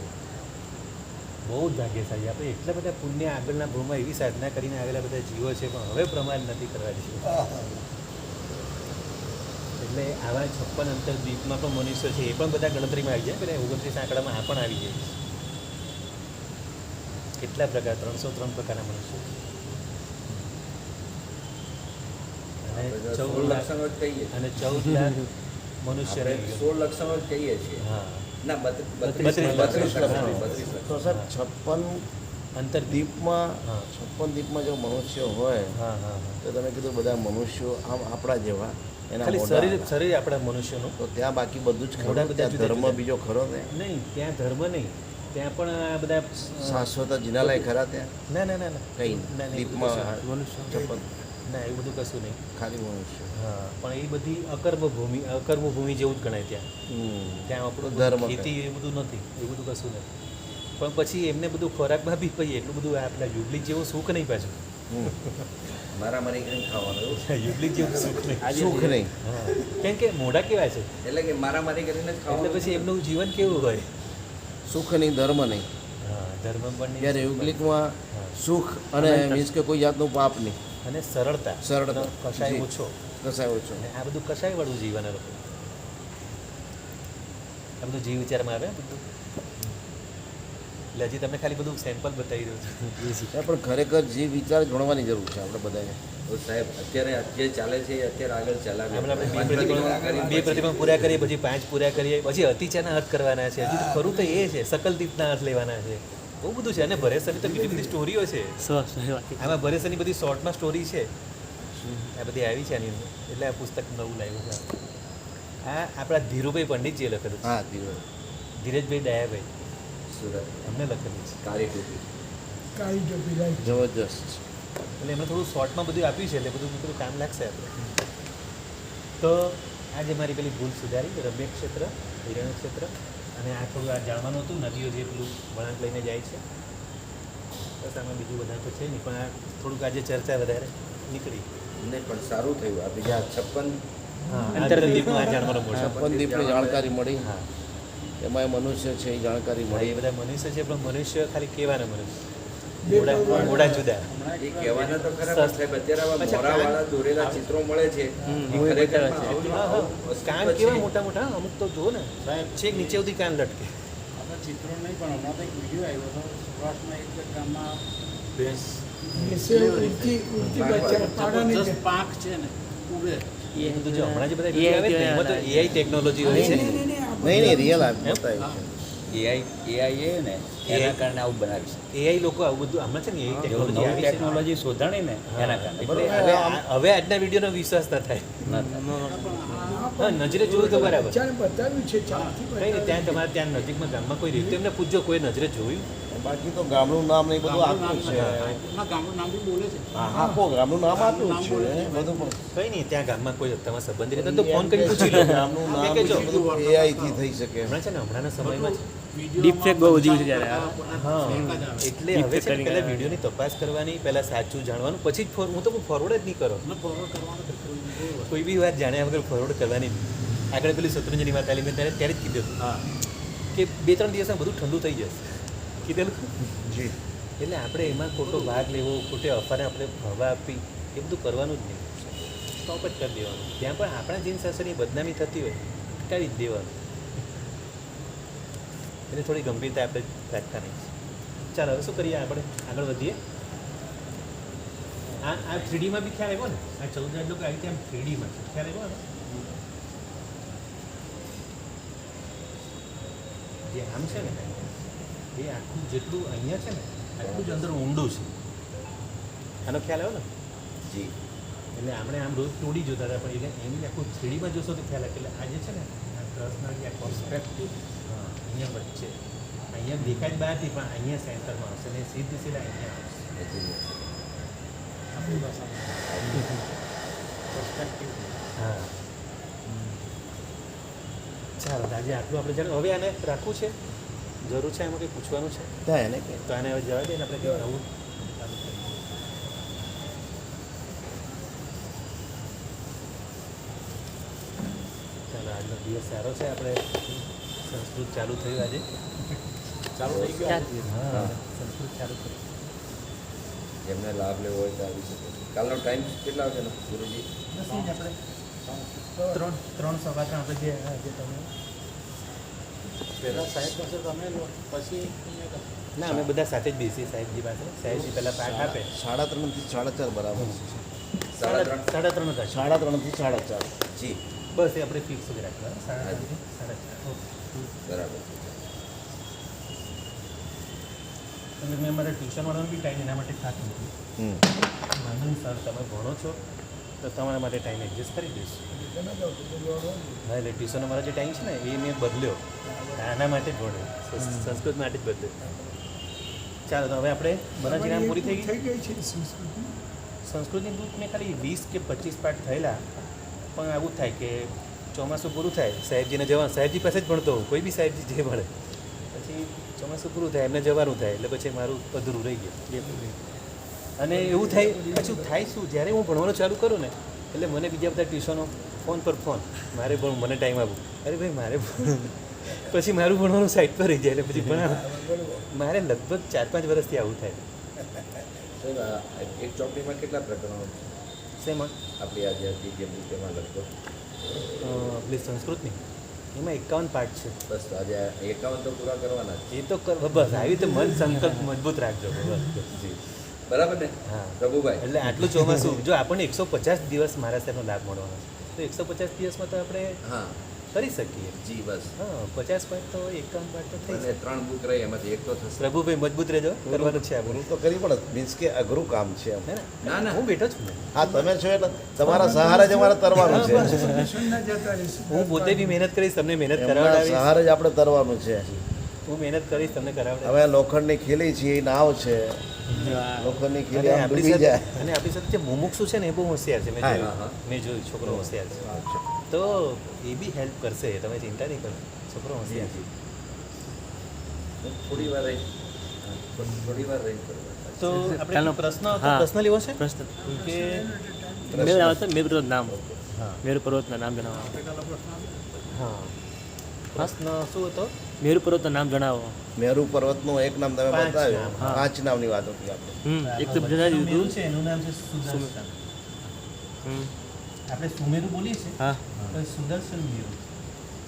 બહુ જ ભાગ્યશાળી આપણે એટલા બધા પુણ્ય આગળના ભૂમાં એવી સાધના કરીને આવેલા બધા જીવો છે પણ હવે પ્રમાણ નથી કરવા દે. એટલે આવા 56 અંતરદ્વીપમાં પણ મનુષ્યો છે એ પણ બધા ગણતરીમાં આવી જાય પેલા 29 આંકડામાં આ પણ આવી જાય છે. કેટલા પ્રકાર 303 પ્રકારના મનુષ્યો છે. અને આપણે 14 16 લાખ લક્ષણો જ કહીએ. અને 14 લાખ મનુષ્ય આપણે 16 લક્ષણો જ કહીએ છીએ. હા ના 32 32 લક્ષણો. તો સાહેબ 56 અંતર દીપમાં હા. 56 દીપમાં જો મનુષ્ય હોય હા હા હા તો તમે કીધું બધા મનુષ્યો આમ આપણા જેવા એના ખાલી મોઢા. શરીર આપણા મનુષ્યનું તો ત્યાં બાકી બધું જ મોઢા ખરું બધા ત્યાં જુદા ધર્મ જુદા. બીજો ખરો ને નહીં ત્યાં ધર્મ નહીં ત્યાં પણ આ બધા શાશ્વત જિનાલય ખરા ત્યાં ના ના ના ના કઈ ના, ના, એવું દીપમાં બધું કશું. 56 ના એવું બધું કશું નહીં ખાલી મનુષ્ય હા પણ એ બધી અકર્મ ભૂમિ જેવું જ ગણાય ત્યાં ત્યાં આપણું ધર્મ બધું ખેતી એ બધું નથી એ બધું કશું નથી પણ પછી એમને બધું ખોરાકમાં બી પછી એટલું બધું આપણા યુબલિક જેવું સુખ નહીં પાછું મારામારી કરીને ખાવાનું એવું. યુબલિક જેવું સુખ નહીં સુખ નહીં હા કેમ કે મોઢા કેવા છે એટલે કે મારામારી કરીને જ એટલે ખાવાનું. પછી એમનું જીવન કેવું હોય સુખ નહીં ધર્મ નહીં હા ધર્મ પણ નહીં. જ્યારે યુગલિકમાં સુખ અને મીન્સ કે કોઈ જાતનું પાપ નહીં અને સરળતા સરળતા. કશાય જી. ઓછો કસાય ઓછો અને આ બધું કશાય વાળું જીવન આ લોકો આ બધું જીવ વિચારમાં આવે બધું એટલે હજી તમને ખાલી બધું સેમ્પલ બતાવી રહ્યું છું પણ ખરેખર જે વિચાર જોડવાની જરૂર છે આપણે બધાએ તો સાહેબ અત્યારે જે ચાલે છે એ અત્યારે આગળ ચલાવીએ. હમણાં આપણે બે પ્રતિમા પૂરા કરીએ પછી 5 પૂરા કરીએ પછી અતિચાના અર્થ કરવાના છે હજી તો ખરું તો એ છે સકલદીપના અર્થ લેવાના છે બહુ બધું છે અને ભરેસરની તો બીજી બધી સ્ટોરીઓ છે આમાં ભરેસરની બધી શોર્ટમાં સ્ટોરી છે આ બધી આવી છે આની અંદર એટલે આ પુસ્તક નવું લાવ્યું છે આ આપણા ધીરુભાઈ પંડિતજીએ લખેલું છે હા ધીરજ ધીરજભાઈ દયાભાઈ સુરત અમને લખેલું છે કાળી ટોપી. કાળી ટોપી રાઈટ. જબરજસ્ત એટલે એમને થોડું શોર્ટમાં બધું આપ્યું છે એટલે બધું કામ લાગશે આપણે તો આજે મારી પેલી ભૂલ સુધારી રમ્ય ક્ષેત્ર હિરણ્ય ક્ષેત્ર અને આ થોડું આ જાણવાનું હતું નદીઓ જે પેલું વળાંક લઈને જાય છે બસ આમાં બીજું બધા તો છે નહીં પણ આ થોડુંક આજે ચર્ચા વધારે નીકળી નહીં પણ સારું થયું આ બીજા 56 હા અંતરદીપનું આ જાણવાનો મોટો પણ દીપની જાણકારી મળી હા એમાં એ મનુષ્ય છે એ જાણકારી એ મળી બધા મનુષ્ય છે પણ મનુષ્ય ખાલી કેવાના મનુષ્ય બે મોડા ભગવાન. મોડા જુદા એ કહેવાના તો ખરા પણ સાહેબ અત્યારે આવા મોરાવાળા દોરેલા ચિત્રો મળે છે એ ખરેખર આવું- હા હા આવું કાન વસ્તુ કેવા છે. મોટા મોટા અમુક તો જુઓ ને છેક નીચે સુધી કાન લટકે આપણે ચિત્રો નહીં પણ હમણાં તો એક વિડીયો આવ્યો હતો સૌરાષ્ટ્રમાં એક ગામમાં એસે ઉડતી બચ્ચા પાડાની જબરજસ્ત જેમ. પાંખ છે ને ઉડે એ બધું જો હમણાં જે બધા video આવે છે ને, એમાં તો AI ટેકનોલોજી હોય છે નહીં, નહીં, નહીં, આ નહીં નહીં રિયલ એમ? બતાવ્યું છે એઆઈ એ ને એના કારણે આવું બનાવ્યું છે AI લોકો આવું બધું હમણાં છે ને AI જેવું ટેકનોલોજી નવી આવી છે ટેકનોલોજી શોધાણી ને એના કારણે એટલે હવે આજના વિડીયોનો વિશ્વાસ ના થાય હા નજરે જોયું તો બરાબર બચ્ચાને બતાવ્યું છે ચારથી કઈ નહીં ત્યાં તમારે ત્યાં નજીકમાં ગામમાં કોઈ રીતે એમને પૂછજો કોઈ નજરે જોયું બાકી તો ગામનું નામ ને એ બધું આપ્યું છે ના ગામનું નામ બી બોલે છે હા આપો ગામનું નામ આપ્યું છે બધું પણ કઈ નહીં ત્યાં ગામમાં કોઈ તમારા સંબંધી રહેતા તો ફોન કરી પૂછી લો ગામનું નામ કે જો બધું AI થી થઈ શકે હમણાં છે ને હમણાંના સમયમાં છે Deepfake બહુ વધી ગયું છે ત્યારે. હા એટલે હવે છે ને પહેલાં વિડીયોની તપાસ કરવાની પહેલાં સાચું જાણવાનું પછી જ હું તો ફોરવર્ડ જ નહીં કરો ફોરવર્ડ કરવાનું તો કોઈ બી વાત જાણ્યા વગર ફોરવર્ડ કરવાની નહીં આગળ પેલી શત્રુંજની વાત આલી મેં ત્યારે જ કીધું હતું કે 2-3 દિવસમાં બધું ઠંડુ થઈ જશે કીધેલું જી એટલે આપણે એમાં ખોટો ભાગ લેવો ખોટે અફવાને આપણે હવા આપી એ બધું કરવાનું જ નહીં સ્ટોપ જ કરી દેવાનું ત્યાં પણ આપણા જીન શાસ્ત્રની બદનામી થતી હોય અટકાવી જ દેવાનું એટલે થોડી ગંભીરતા આપણે રાખવાની ચાલો હવે શું કરીએ આપણે આગળ વધીએ આ 3Dમાં બી ખ્યાલ આવ્યો ને આ 14 લોકો આવી ત્યાં 3Dમાં છે ખ્યાલ આવ્યો ને જે આમ છે ને એ આખું જેટલું અહીંયા છે ને આટલું જ અંદર ઊંડું છે આનો ખ્યાલ આવ્યો ને જી એટલે આપણે આમ રોજ તોડી જોતા હતા પણ એટલે એમ આખું 3Dમાં જોશો તો ખ્યાલ આવે એટલે આજે છે ને આ પર્સનલી આ કોન્સેપ્ટ હા અહીંયા વચ્ચે અહીંયા દેખાય જ બહારથી પણ અહીંયા સેન્ટરમાં આવશે ને સીધી સીધા અહીંયા આવશે આપણી ભાષામાં હા ચાલો આજે આટલું આપણે જાણ હવે આને રાખવું છે જરૂર છે એમાં કંઈ પૂછવાનું છે ત્યાં એને કે તો આને હવે જવા દે ને આપણે કંઈ નવું ચાલુ કરીએ ચાલો આજનો દિવસ સારો છે આપણે સંસ્કૃત ચાલુ થયું આજે ચાલુ થઈ ગયું હા સંસ્કૃત ચાલુ થયું જેમને લાભ લેવો હોય તો આવી શકે કાલનો ટાઈમ કેટલા વાગ્યાનો ગુરુજી નથી જ આપણે 3 સવા 3 આપણે જે તમે પહેલાં સાહેબ પાસે તમે લો પછી અહીંયા કરો. ના અમે બધા સાથે જ બેસીએ સાહેબજી પાસે સાહેબજી પહેલાં પાઠ આપે 3:30 થી 4:30 બરાબર છે 3:30 3:30 હતા 3:30 થી 4:30 જી બસ એ આપણે ફિક્સ જ રાખવા 3:30 4:30 ઓકે બરાબર અને મેં મારા ટ્યુશનવાળાનો બી ટાઈમ એના માટે ખાતું હતું હમ. વાંધો નહીં સર તમે ભણો છો તો તમારા માટે ટાઈમ એડજસ્ટ કરી દઈશ હા એટલે ટ્યુશનનો મારો જે ટાઈમ છે ને એ મેં બદલ્યો આના માટે જ ભણ્યો સંસ્કૃત માટે જ બદલ્યો ચાલો તો હવે આપણે બધાજી નામ પૂરી થઈ ગઈ થઈ ગઈ છે સંસ્કૃતિ સંસ્કૃતની બુક મેં ખાલી 20 કે 25 પાઠ થયેલા પણ આવું જ થાય કે ચોમાસું પૂરું થાય સાહેબજીને જવાનું સાહેબજી પાસે જ ભણતો હોઉં કોઈ બી સાહેબજી જે ભણે પછી ચોમાસું પૂરું થાય એમને જવાનું થાય એટલે પછી મારું અધૂરું રહી ગયું અને એવું થાય પાછું થાય શું જ્યારે હું ભણવાનું ચાલુ કરું ને એટલે મને બીજા બધા ટ્યુશનો ફોન પર ફોન મારે ભણવું મને ટાઈમ આપવું અરે ભાઈ મારે પછી મારું ભણવાનું સાઈડ પર રહી જાય એટલે પછી ભણાવ મારે લગભગ 4-5 વર્ષથી આવું થાય સાહેબ એક ચોપડીમાં કેટલા પ્રકરણો છે શેમાં આપણી આજે હતી જે બુક એમાં લગભગ આપણી સંસ્કૃતની એમાં 51 પાઠ છે બસ તો આજે 51 તો પૂરા કરવાના જ એ તો બસ આવી રીતે મન સંકલ્પ મજબૂત રાખજો બસ જી બરાબર ને હા પ્રભુભાઈ એટલે આટલું ચોમાસું જો આપણને 150 દિવસ મારા સાહેબનો લાભ મળવાનો છે તો 150 દિવસમાં તો આપણે હા કરી શકીએ જી બસ હા 50 પાઠ તો 51 પાઠ તો થઈ અને જાય 3 બુક રહી એમાંથી એક તો થશે પ્રભુભાઈ મજબૂત રહેજો કરવાનું છે આપણે પૂરું તો કરી પણ મીન્સ કે અઘરું કામ છે એમ. હે ના, ના. હું બેઠો છું ને હા તમે છો એટલે તમારા સહારે જ અમારે તરવાનું છે સુનના જતા રહીશું હું પોતે બી મહેનત કરીશ તમને મહેનત એમના કરાવડાવીશ સહારે જ આપણે તરવાનું છે હું મહેનત કરીશ તમને કરાવડાવીશ હવે લોખંડની ખીલી છે એ નાવ છે લોખંડની અને ખીલી આમ આપણી ડૂબી સાથે જાય અને આપણી સાથે જે મુમુક્ષુ છે ને એ બહુ હોશિયાર છે હા, હા. મેં જોયું છોકરો હોશિયાર છે તો એ બી હેલ્પ કરશે તમે ચિંતા નહીં કરો છોકરો હોશિયાર છે થોડી વાર રહી થોડી વાર રહી કરવા. તો આપણે ચાલો. પ્રશ્ન હા. પ્રશ્ન લેવો છે પ્રશ્ન કે મેરુ આવે છે મેરુ પર્વતનું નામ હા મેરુ પર્વતના નામ જણાવો હા પ્રશ્ન શું હતો મેરુ પર્વતનું નામ જણાવો મેરુ પર્વતનું એક નામ તમે 5 બતાવ્યું નામ, હા. 5 નામની વાત હતી આપણે એક તો જણાવી સુમેરુ દીધું છે એનું નામ છે સુદર્શન આપણે સુમેરુ બોલીએ છીએ હા તો એ સુદર્શન મેરુ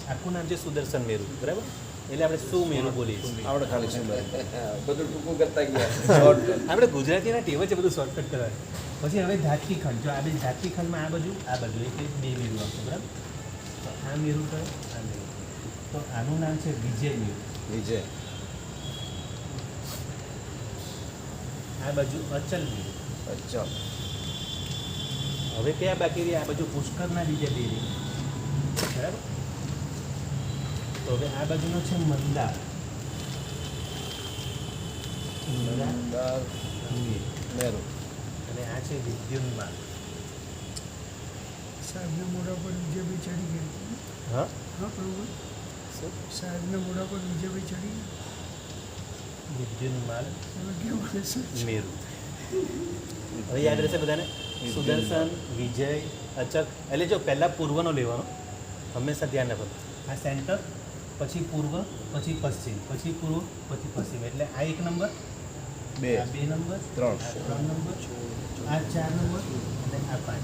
આખું નામ છે સુદર્શન મેરુ બરાબર એટલે આપણે સુમેરુ બોલીએ છીએ આપણે ખાલી શું બધું ટૂંકું કરતા ગયા આપણે ગુજરાતીના ટેવ છે બધું શોર્ટકટ કરવાનું પછી હવે ધાતકી ખંડ જો આપણે ધાતકી ખંડમાં આ બાજુ એટલે 2 મેરુ આવશે બરાબર તો આ મેરુ કરો આ મેરુ તો આનું નામ છે વિજય મેરુ વિજય આ બાજુ અચલ મેરુ અચ્છા હવે કયા બાકી રહ્યા આ બાજુ પુષ્કરના બીજા 2 રહી બરાબર તો હવે આ બાજુનો છે મંદાર મંદાર, મેરુ અને આ છે વિદ્યુન્માન સાહેબના મોઢા પર વિજયભાઈ ચડી ગઈ હા હા પ્રભુ શું સાહેબના મોઢા પર વિજયભાઈ ચડી ગઈ વિદ્યુન્માન તમે કેવું કહેશો મેરુ હવે યાદ રહેશે બધાને સુદર્શન વિજય અચલ એટલે જો પહેલાં પૂર્વનો લેવાનો હંમેશા ધ્યાન રાખવાનું આ સેન્ટર પછી પૂર્વ પછી પશ્ચિમ પછી પૂર્વ પછી પશ્ચિમ એટલે આ 1 નંબર બે આ 2 નંબર ત્રણ. આ 3 નંબર આ 4 નંબર અને આ 5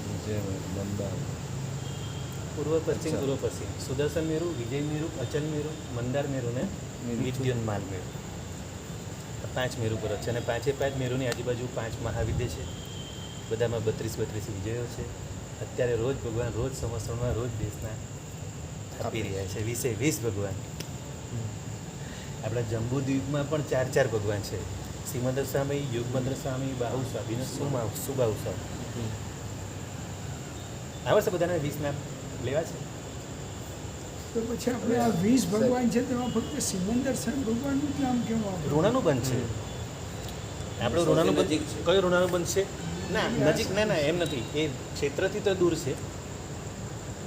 વિજય મંદાર પૂર્વ પશ્ચિમ પૂર્વ પશ્ચિમ સુદર્શન મેરુ વિજય મેરુ અચલ મેરુ મંદાર મેરુ ને વિદ્યુન્માન મેરુ આ 5 મેરુ પર છે અને 5 મેરુની આજુબાજુ 5 મહાવિદ્ય છે બધામાં 32 વિજયો છે અત્યારે રોજ ભગવાન રોજ સંવત્સરમાં રોજ દેશના આપી રહ્યા છે 20 ભગવાન આપણા જંબુદ્વીપમાં પણ 4 ભગવાન છે સિમંદર સ્વામી યુગમંદર સ્વામી બાહુ સ્વામી અને સુબાહુ સ્વામી આવડશે બધાને 20 નામ લેવા છે તો પછી આપણે આ 20 ભગવાન છે તેમાં ફક્ત સિમંદર સ્વામી ભગવાનનું જ નામ કેમ વાપરો ઋણાનું બંધ છે આપણું ઋણાનું બંધ નજીક છે. કયું ઋણાનું બંધ છે ના નજીક ના એમ નથી એ ક્ષેત્રથી તો દૂર છે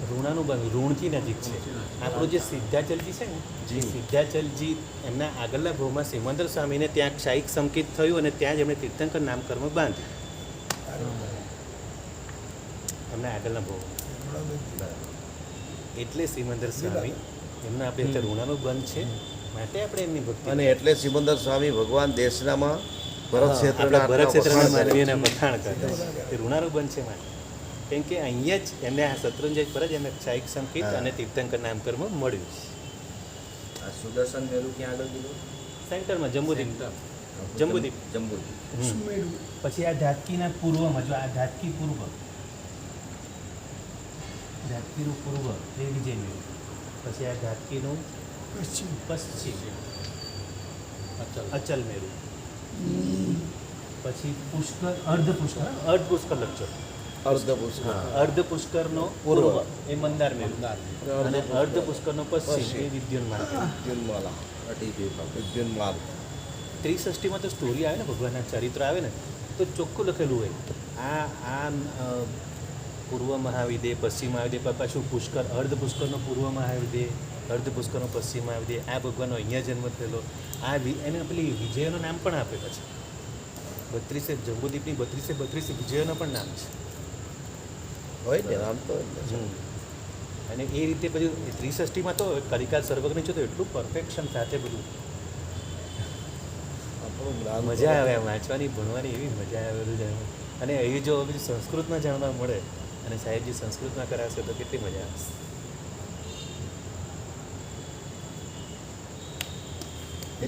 ઋણાનું બંધ ઋણથી નજીક છે આપણું જે સિદ્ધાચલજી છે ને એ સિદ્ધાચલજી એમના આગળના ભાવમાં સિમંદર સ્વામીને ત્યાં ક્ષાયિક સંકેત થયું અને ત્યાં જ એમણે તીર્થંકર નામકર્મ બાંધ્યું એમના આગળના ભાવ એટલે સિમંદર સ્વામી એમના આપણે એટલે ઋણાનું બંધ છે માટે આપણે એમની ભક્તિ અને એટલે સિમંદર સ્વામી ભગવાન દેશનામાં ભરત આપણા ક્ષેત્રના ભરત ક્ષેત્રના વખાણ કરે. માનવીને વખાણ કરે એ ઋણાનું બંધ છે માટે કેમ કે અહીંયા જ એમને આ શત્રુંજય પર જ એમને ક્ષાયિક સંકેત હા. અને તીર્થંકર નામકર્મ મળ્યું છે આ સુદર્શન મેરુ ક્યાં આગળ કીધું સેન્ટરમાં જંબુદ્વીપ જંબુદ્વીપ. જંબુદ્વીપ હમ. સુમેરુ પછી આ ધાતકીના પૂર્વમાં જો આ ધાતકી પૂર્વ ઘાટકીનું પૂર્વ એ વિજય મેળુ, પછી આ ઘાટકીનું પશ્ચિમ પશ્ચિમ અચલ મેળુ, પછી પુષ્કર અર્ધ પુષ્કર લક્ષો, અર્ધ પુષ્કર અર્ધ પુષ્કરનો પૂર્વ એ મંદાર મેળુ, અને અર્ધ પુષ્કરનો પશ્ચિમ એ વિદ્યુન્માલ. વિદ્યુન્માલા વિદ્યુન્માલ. ત્રિષષ્ટીમાં તો સ્ટોરી આવે ને, ભગવાનના ચરિત્ર આવે ને, તો ચોખ્ખું લખેલું હોય આ પૂર્વ મહાવિદે, પશ્ચિમ મહાવિદે, પાછું પુષ્કર, અર્ધ પુષ્કરનો પૂર્વ મહાવિદે, અર્ધ પુષ્કરનો પશ્ચિમ મહાવિદે, આ ભગવાનનો અહીંયા જન્મ થયેલો, એને પેલી વિજયનું નામ પણ આપે. પછી 32 જંબુદીપની 32 વિજયનો પણ નામ છે. હોય ને આમ તો અને એ રીતે પછી ત્રિષષ્ટીમાં તો કલિકાલ સર્વજ્ઞ છે, તો એટલું પરફેક્શન સાથે બધું આપણું જ્ઞાન મજા આવે આમ વાંચવાની, ભણવાની એવી મજા આવે બધું. અને એ જો બધું સંસ્કૃતમાં જાણવા મળે અને સાહેબજી સંસ્કૃતમાં કરાવશે તો કેટલી મજા આવશે.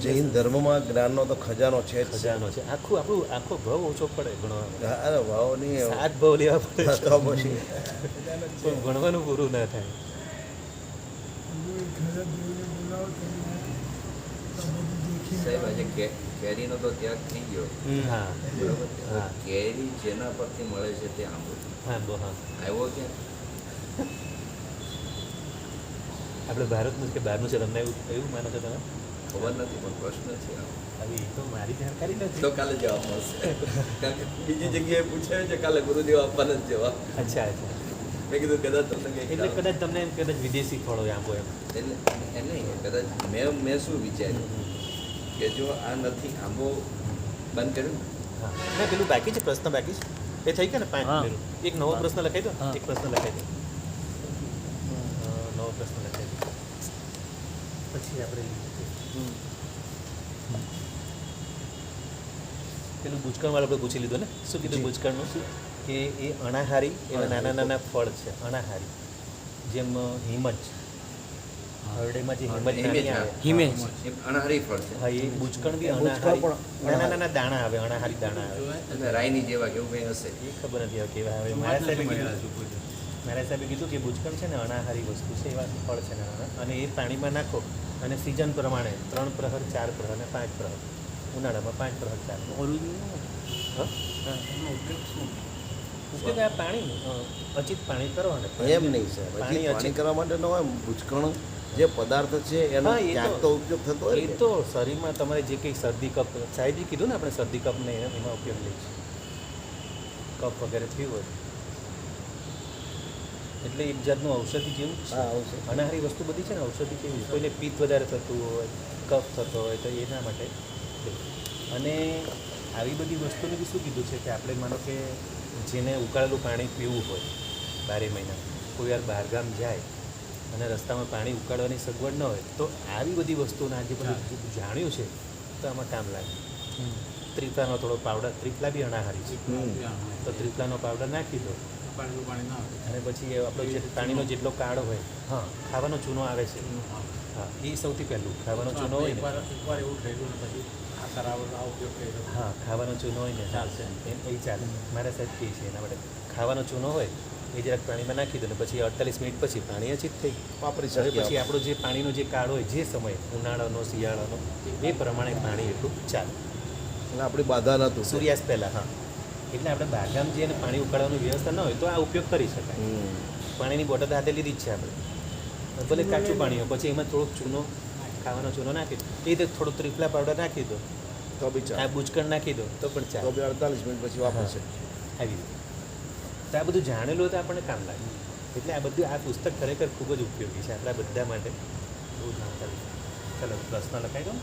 જૈન ધર્મમાં જ્ઞાનનો તો ખજાનો છે જ. ખજાનો છે. આખો ભાવ ઓછો પડે ભણવામાં. અરે ભાવની 7 ભાવ લેવા પડે તો પછી પણ ભણવાનું પૂરું ના થાય. ઘરે જોઈને બોલાવો તમને તો બધું દેખીને સાહેબ આજે કેરીનો તો ત્યાગ થઈ ગયો, હા બરોબર. હા. કેરી જેના પરથી મળે છે તે આંબો હા આવ્યો ક્યાં? આપણે ભારતનું છે કે બહારનું છે, તમને એવું માનો છો તમે? ખબર નથી, પણ પ્રશ્ન છે આ. હવે એ તો મારી જાણકારી નથી. તો કાલે જવાબ મળશે, કારણ કે બીજી જગ્યાએ પૂછાય છે કાલે ગુરુદેવ આપવાના જ જવાબ. અચ્છા. મેં કીધું કદાચ તમને કંઈક એટલે કદાચ તમને કદાચ વિદેશી ફળો આંબો એમ. એટલે એમ નહીં, કદાચ મેં શું વિચાર્યું કે જો આ નથી આંબો બંધ કર્યું ને, હા. ના, પેલું બાકી છે, પ્રશ્ન બાકી છે. એ થઈ ગયા ને 5 હા. પેલું. એક નવો પ્રશ્ન લખાઈ દો. હા. એક પ્રશ્ન લખાઈ દો. નવો પ્રશ્ન લખાઈ દો. પછી આપણે પેલું ગુજકણવાળું આપણે પૂછી લીધું ને, શું કીધું ગુજકણનું? કે એ અણાહારી એવા નાના નાના ફળ છે, અણાહારી. જેમ હિમજ, હરડેમાં જે હિમજ નાની આવે, હિમેજ. એ અનાહારી ફળ છે. હા, એ ગુજકણ બી અણાહારી નાના નાના દાણા આવે, અણાહારી દાણા આવે. એટલે રાયની જેવા કેવું કંઈ હશે. એ ખબર નથી હવે કેવા આવે. મારા સાહેબે કીધું કે ગુજકણ છે ને અણાહારી વસ્તુ છે, એવા ફળ છે નાના, અને એ પાણીમાં નાખો અને સિઝન પ્રમાણે 3 પ્રહર, 4 પ્રહર અને 5 પ્રહર. ઉનાળામાં 5 પ્રહર, 4 પ્રહર. ઉપયોગ આ પાણી અચિત પાણી કરવાનું. એમ નહીં સાહેબ, પાણી હજી પાણી કરવા માટે ન હોય. ભૂચકણ જે પદાર્થ છે એનો હા, એ તો- ક્યાંક તો ઉપયોગ થતો હોય એ ને. તો શરીરમાં તમારે જે કંઈ શરદી કફ, સાહેબે કીધું ને આપણે શરદી કફને એમાં ઉપયોગ લઈએ છીએ, કફ વગેરે થયું હોય એટલે એક જાતનું ઔષધિ જેવું જ છે. હા, આવશે. અનાહારી વસ્તુ બધી છે ને ઔષધિ કેવી, કોઈને પિત્ત વધારે થતું હોય, કફ થતો હોય તો એના માટે. અને આવી બધી વસ્તુને બી શું કીધું છે કે આપણે માનો કે જેને ઉકાળેલું પાણી પીવું હોય 12 મહિના, કોઈ વાર બહારગામ જાય અને રસ્તામાં પાણી ઉકાળવાની સગવડ ન હોય તો આવી બધી વસ્તુના જે બધું જાણ્યું છે તો આમાં કામ લાગે. ત્રિફલાનો થોડો પાવડર, ત્રિફલા બી અનાહારી છે, તો ત્રિફલાનો પાવડર નાખી દો પાણી ના આવે. અને પછી આપણો જે પાણીનો જેટલો કાળો હોય, હા, ખાવાનો ચૂનો આવે છે, હા, એ સૌથી પહેલું ખાવાનો ચૂનો હોય ને, એકવાર એવું થયેલું ને પછી આ કરાવો આ ઉપયોગ કર્યો. હા, ખાવાનો ચૂનો હોય ને ચાલશે. એ ચાલે. મારા સાહેબ કહે છે એના માટે ખાવાનો ચૂનો હોય એ જરાક પાણીમાં નાખી દો ને પછી 48 મિનિટ પછી પાણી અચિત થઈ ગયું. વાપરી હવે શકીએ પછી આપણે. આપણો જે પાણીનો જે કાળ હોય જે સમય ઉનાળાનો, શિયાળાનો, એ પ્રમાણે પાણી એટલું ચાલે. અને આપણી બાધા નહોતું. સૂર્યાસ્ત પહેલાં, હા. એટલે આપણે બહારગામ જઈએ ને પાણી ઉકાળવાની વ્યવસ્થા ન હોય તો આ ઉપયોગ કરી શકાય. પાણીની બોટલ હાથે લીધી જ છે આપણે, ભલે કાચું પાણી હોય, પછી એમાં થોડોક ચૂનો, ખાવાનો ચૂનો નાખી દો, એ રીતે થોડો ત્રિફલા પાવડર નાખી દો, તો બી આ ચાલે. બુચકણ નાખી દો તો પણ તો ચાલે. બી 48 મિનિટ પછી વાપરી હા. શકીએ. આવી રીતે તો આ બધું જાણેલું હોય તો આપણને કામ લાગે. એટલે આ બધું, આ પુસ્તક ખરેખર ખૂબ જ ઉપયોગી છે આપણા બધા માટે. બહુ જાણકારી છે. ચાલો પ્રશ્ન લખાઈ દો.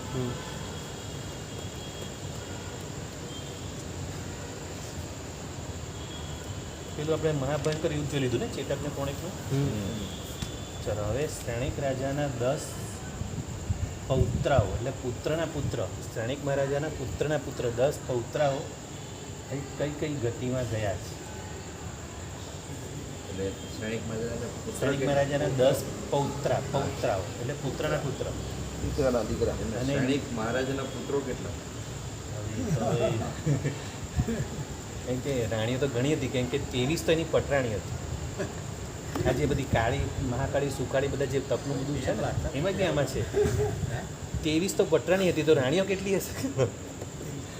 પેલું આપણે મહાભયંકર યુદ્ધ જોઈ લીધું ને, ચેતક ને કોણિકનું. ચલો હવે શ્રેણિક રાજાના 10 પૌત્રાઓ, એટલે પુત્રના પુત્ર, શ્રેણિક મહારાજાના પુત્રના પુત્ર 10 પૌત્રાઓ કઈ કઈ ગતિમાં ગયા છે. એટલે શ્રેણિક શ્રેણિક મહારાજાના 10 પૌત્રાઓ એટલે પુત્રના પુત્ર. દીકરાના દીકરા. અને- શ્રેણિક મહારાજના પુત્રો કેટલા? હવે કેમ કે રાણીઓ તો ઘણી હતી, કેમ કે 23 તો એની પટરાણી હતી. આ જે બધી કાળી મહાકાળી સુકાળી બધા જે તપનું બધું છે ને એમાં બી આમાં છે 23 તો પટરાણી હતી તો રાણીઓ કેટલી હશે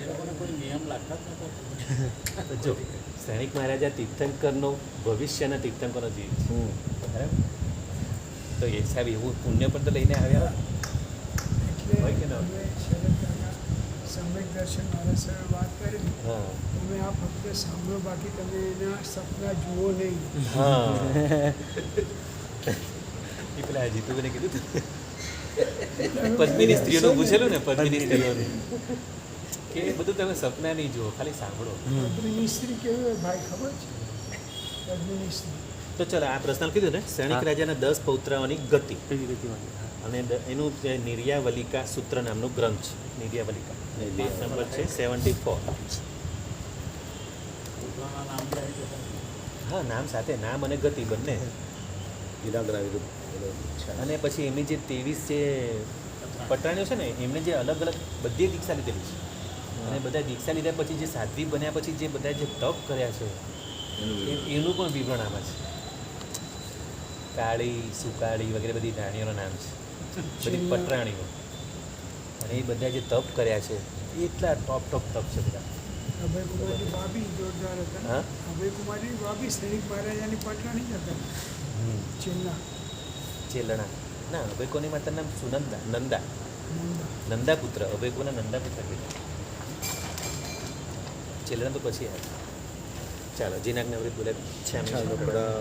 એ લોકોને કોઈ નિયમ લાગતા જ નતો. તો જો સૈનિક મહારાજા તીર્થંકરનો ભવિષ્યના તીર્થંકરનો જીવ છે બરાબર તો એ સાહેબ એવું પુણ્ય પણ તો લઈને આવ્યા એટલે હોય કે ના? તમે શરદકાકા સમ્યક દર્શન મારા સર વાત કરી હા તમે આ ફક્ત સાંભળો બાકી તમે એના સપના જુઓ નહીં. હા એ પેલા જીતુભાઈને કીધું હતું. પદ્મિની સ્ત્રીઓનું પૂછેલું ને પદ્મિની સ્ત્રીઓનું કે એ બધું તમે સપના નહીં જુઓ ખાલી સાંભળો પદ્મિની સ્ત્રી કેવી હોય ભાઈ ખબર છે? પદ્મિની સ્ત્રી તો ચલો આ પ્રશ્ન કીધું ને સૈનિક રાજાના 10 પૌત્રાઓની ગતિ પેલી ગતિમાં અને એનું જે નિર્યાવલિકા સૂત્ર નામનું ગ્રંથ છે નિર્યાવલિકા પેજ નંબર છે 74. પુત્રના નામ જાય તો હા નામ સાથે નામ અને ગતિ બંને વિરાગરા વિરુદ્ધ અને પછી એમની જે 23 જે પટરાણીઓ છે ને એમને જે અલગ અલગ બધી દીક્ષા લીધેલી છે અને બધા દીક્ષા લીધા પછી જે સાધ્વી બન્યા પછી જે બધા જે તપ કર્યા છે એનું પણ વિવરણ આમાં છે કાળી સુકાળી વગેરે બધી રાણીઓના નામ છે બધી પટરાણીઓ અને એ બધા જે તપ કર્યા છે એ એટલા ટોપ તપ છે બધા અભયકુમારની ભાભી જોરદાર હતા. હા? અભયકુમારની ભાભી સૈનિક મહારાજાની પટરાણી જ હતા છેલ્લા ચેલણા ના અભયકોની માતાનું નામ સુનંદા નંદા નંદા. નંદા પુત્ર અભયકોના નંદા પુત્ર કીધા ચેલણા તો પછી આવ્યા ચાલો જીનાજ્ઞા વૃત્ત બોલે છે ચાલો બધા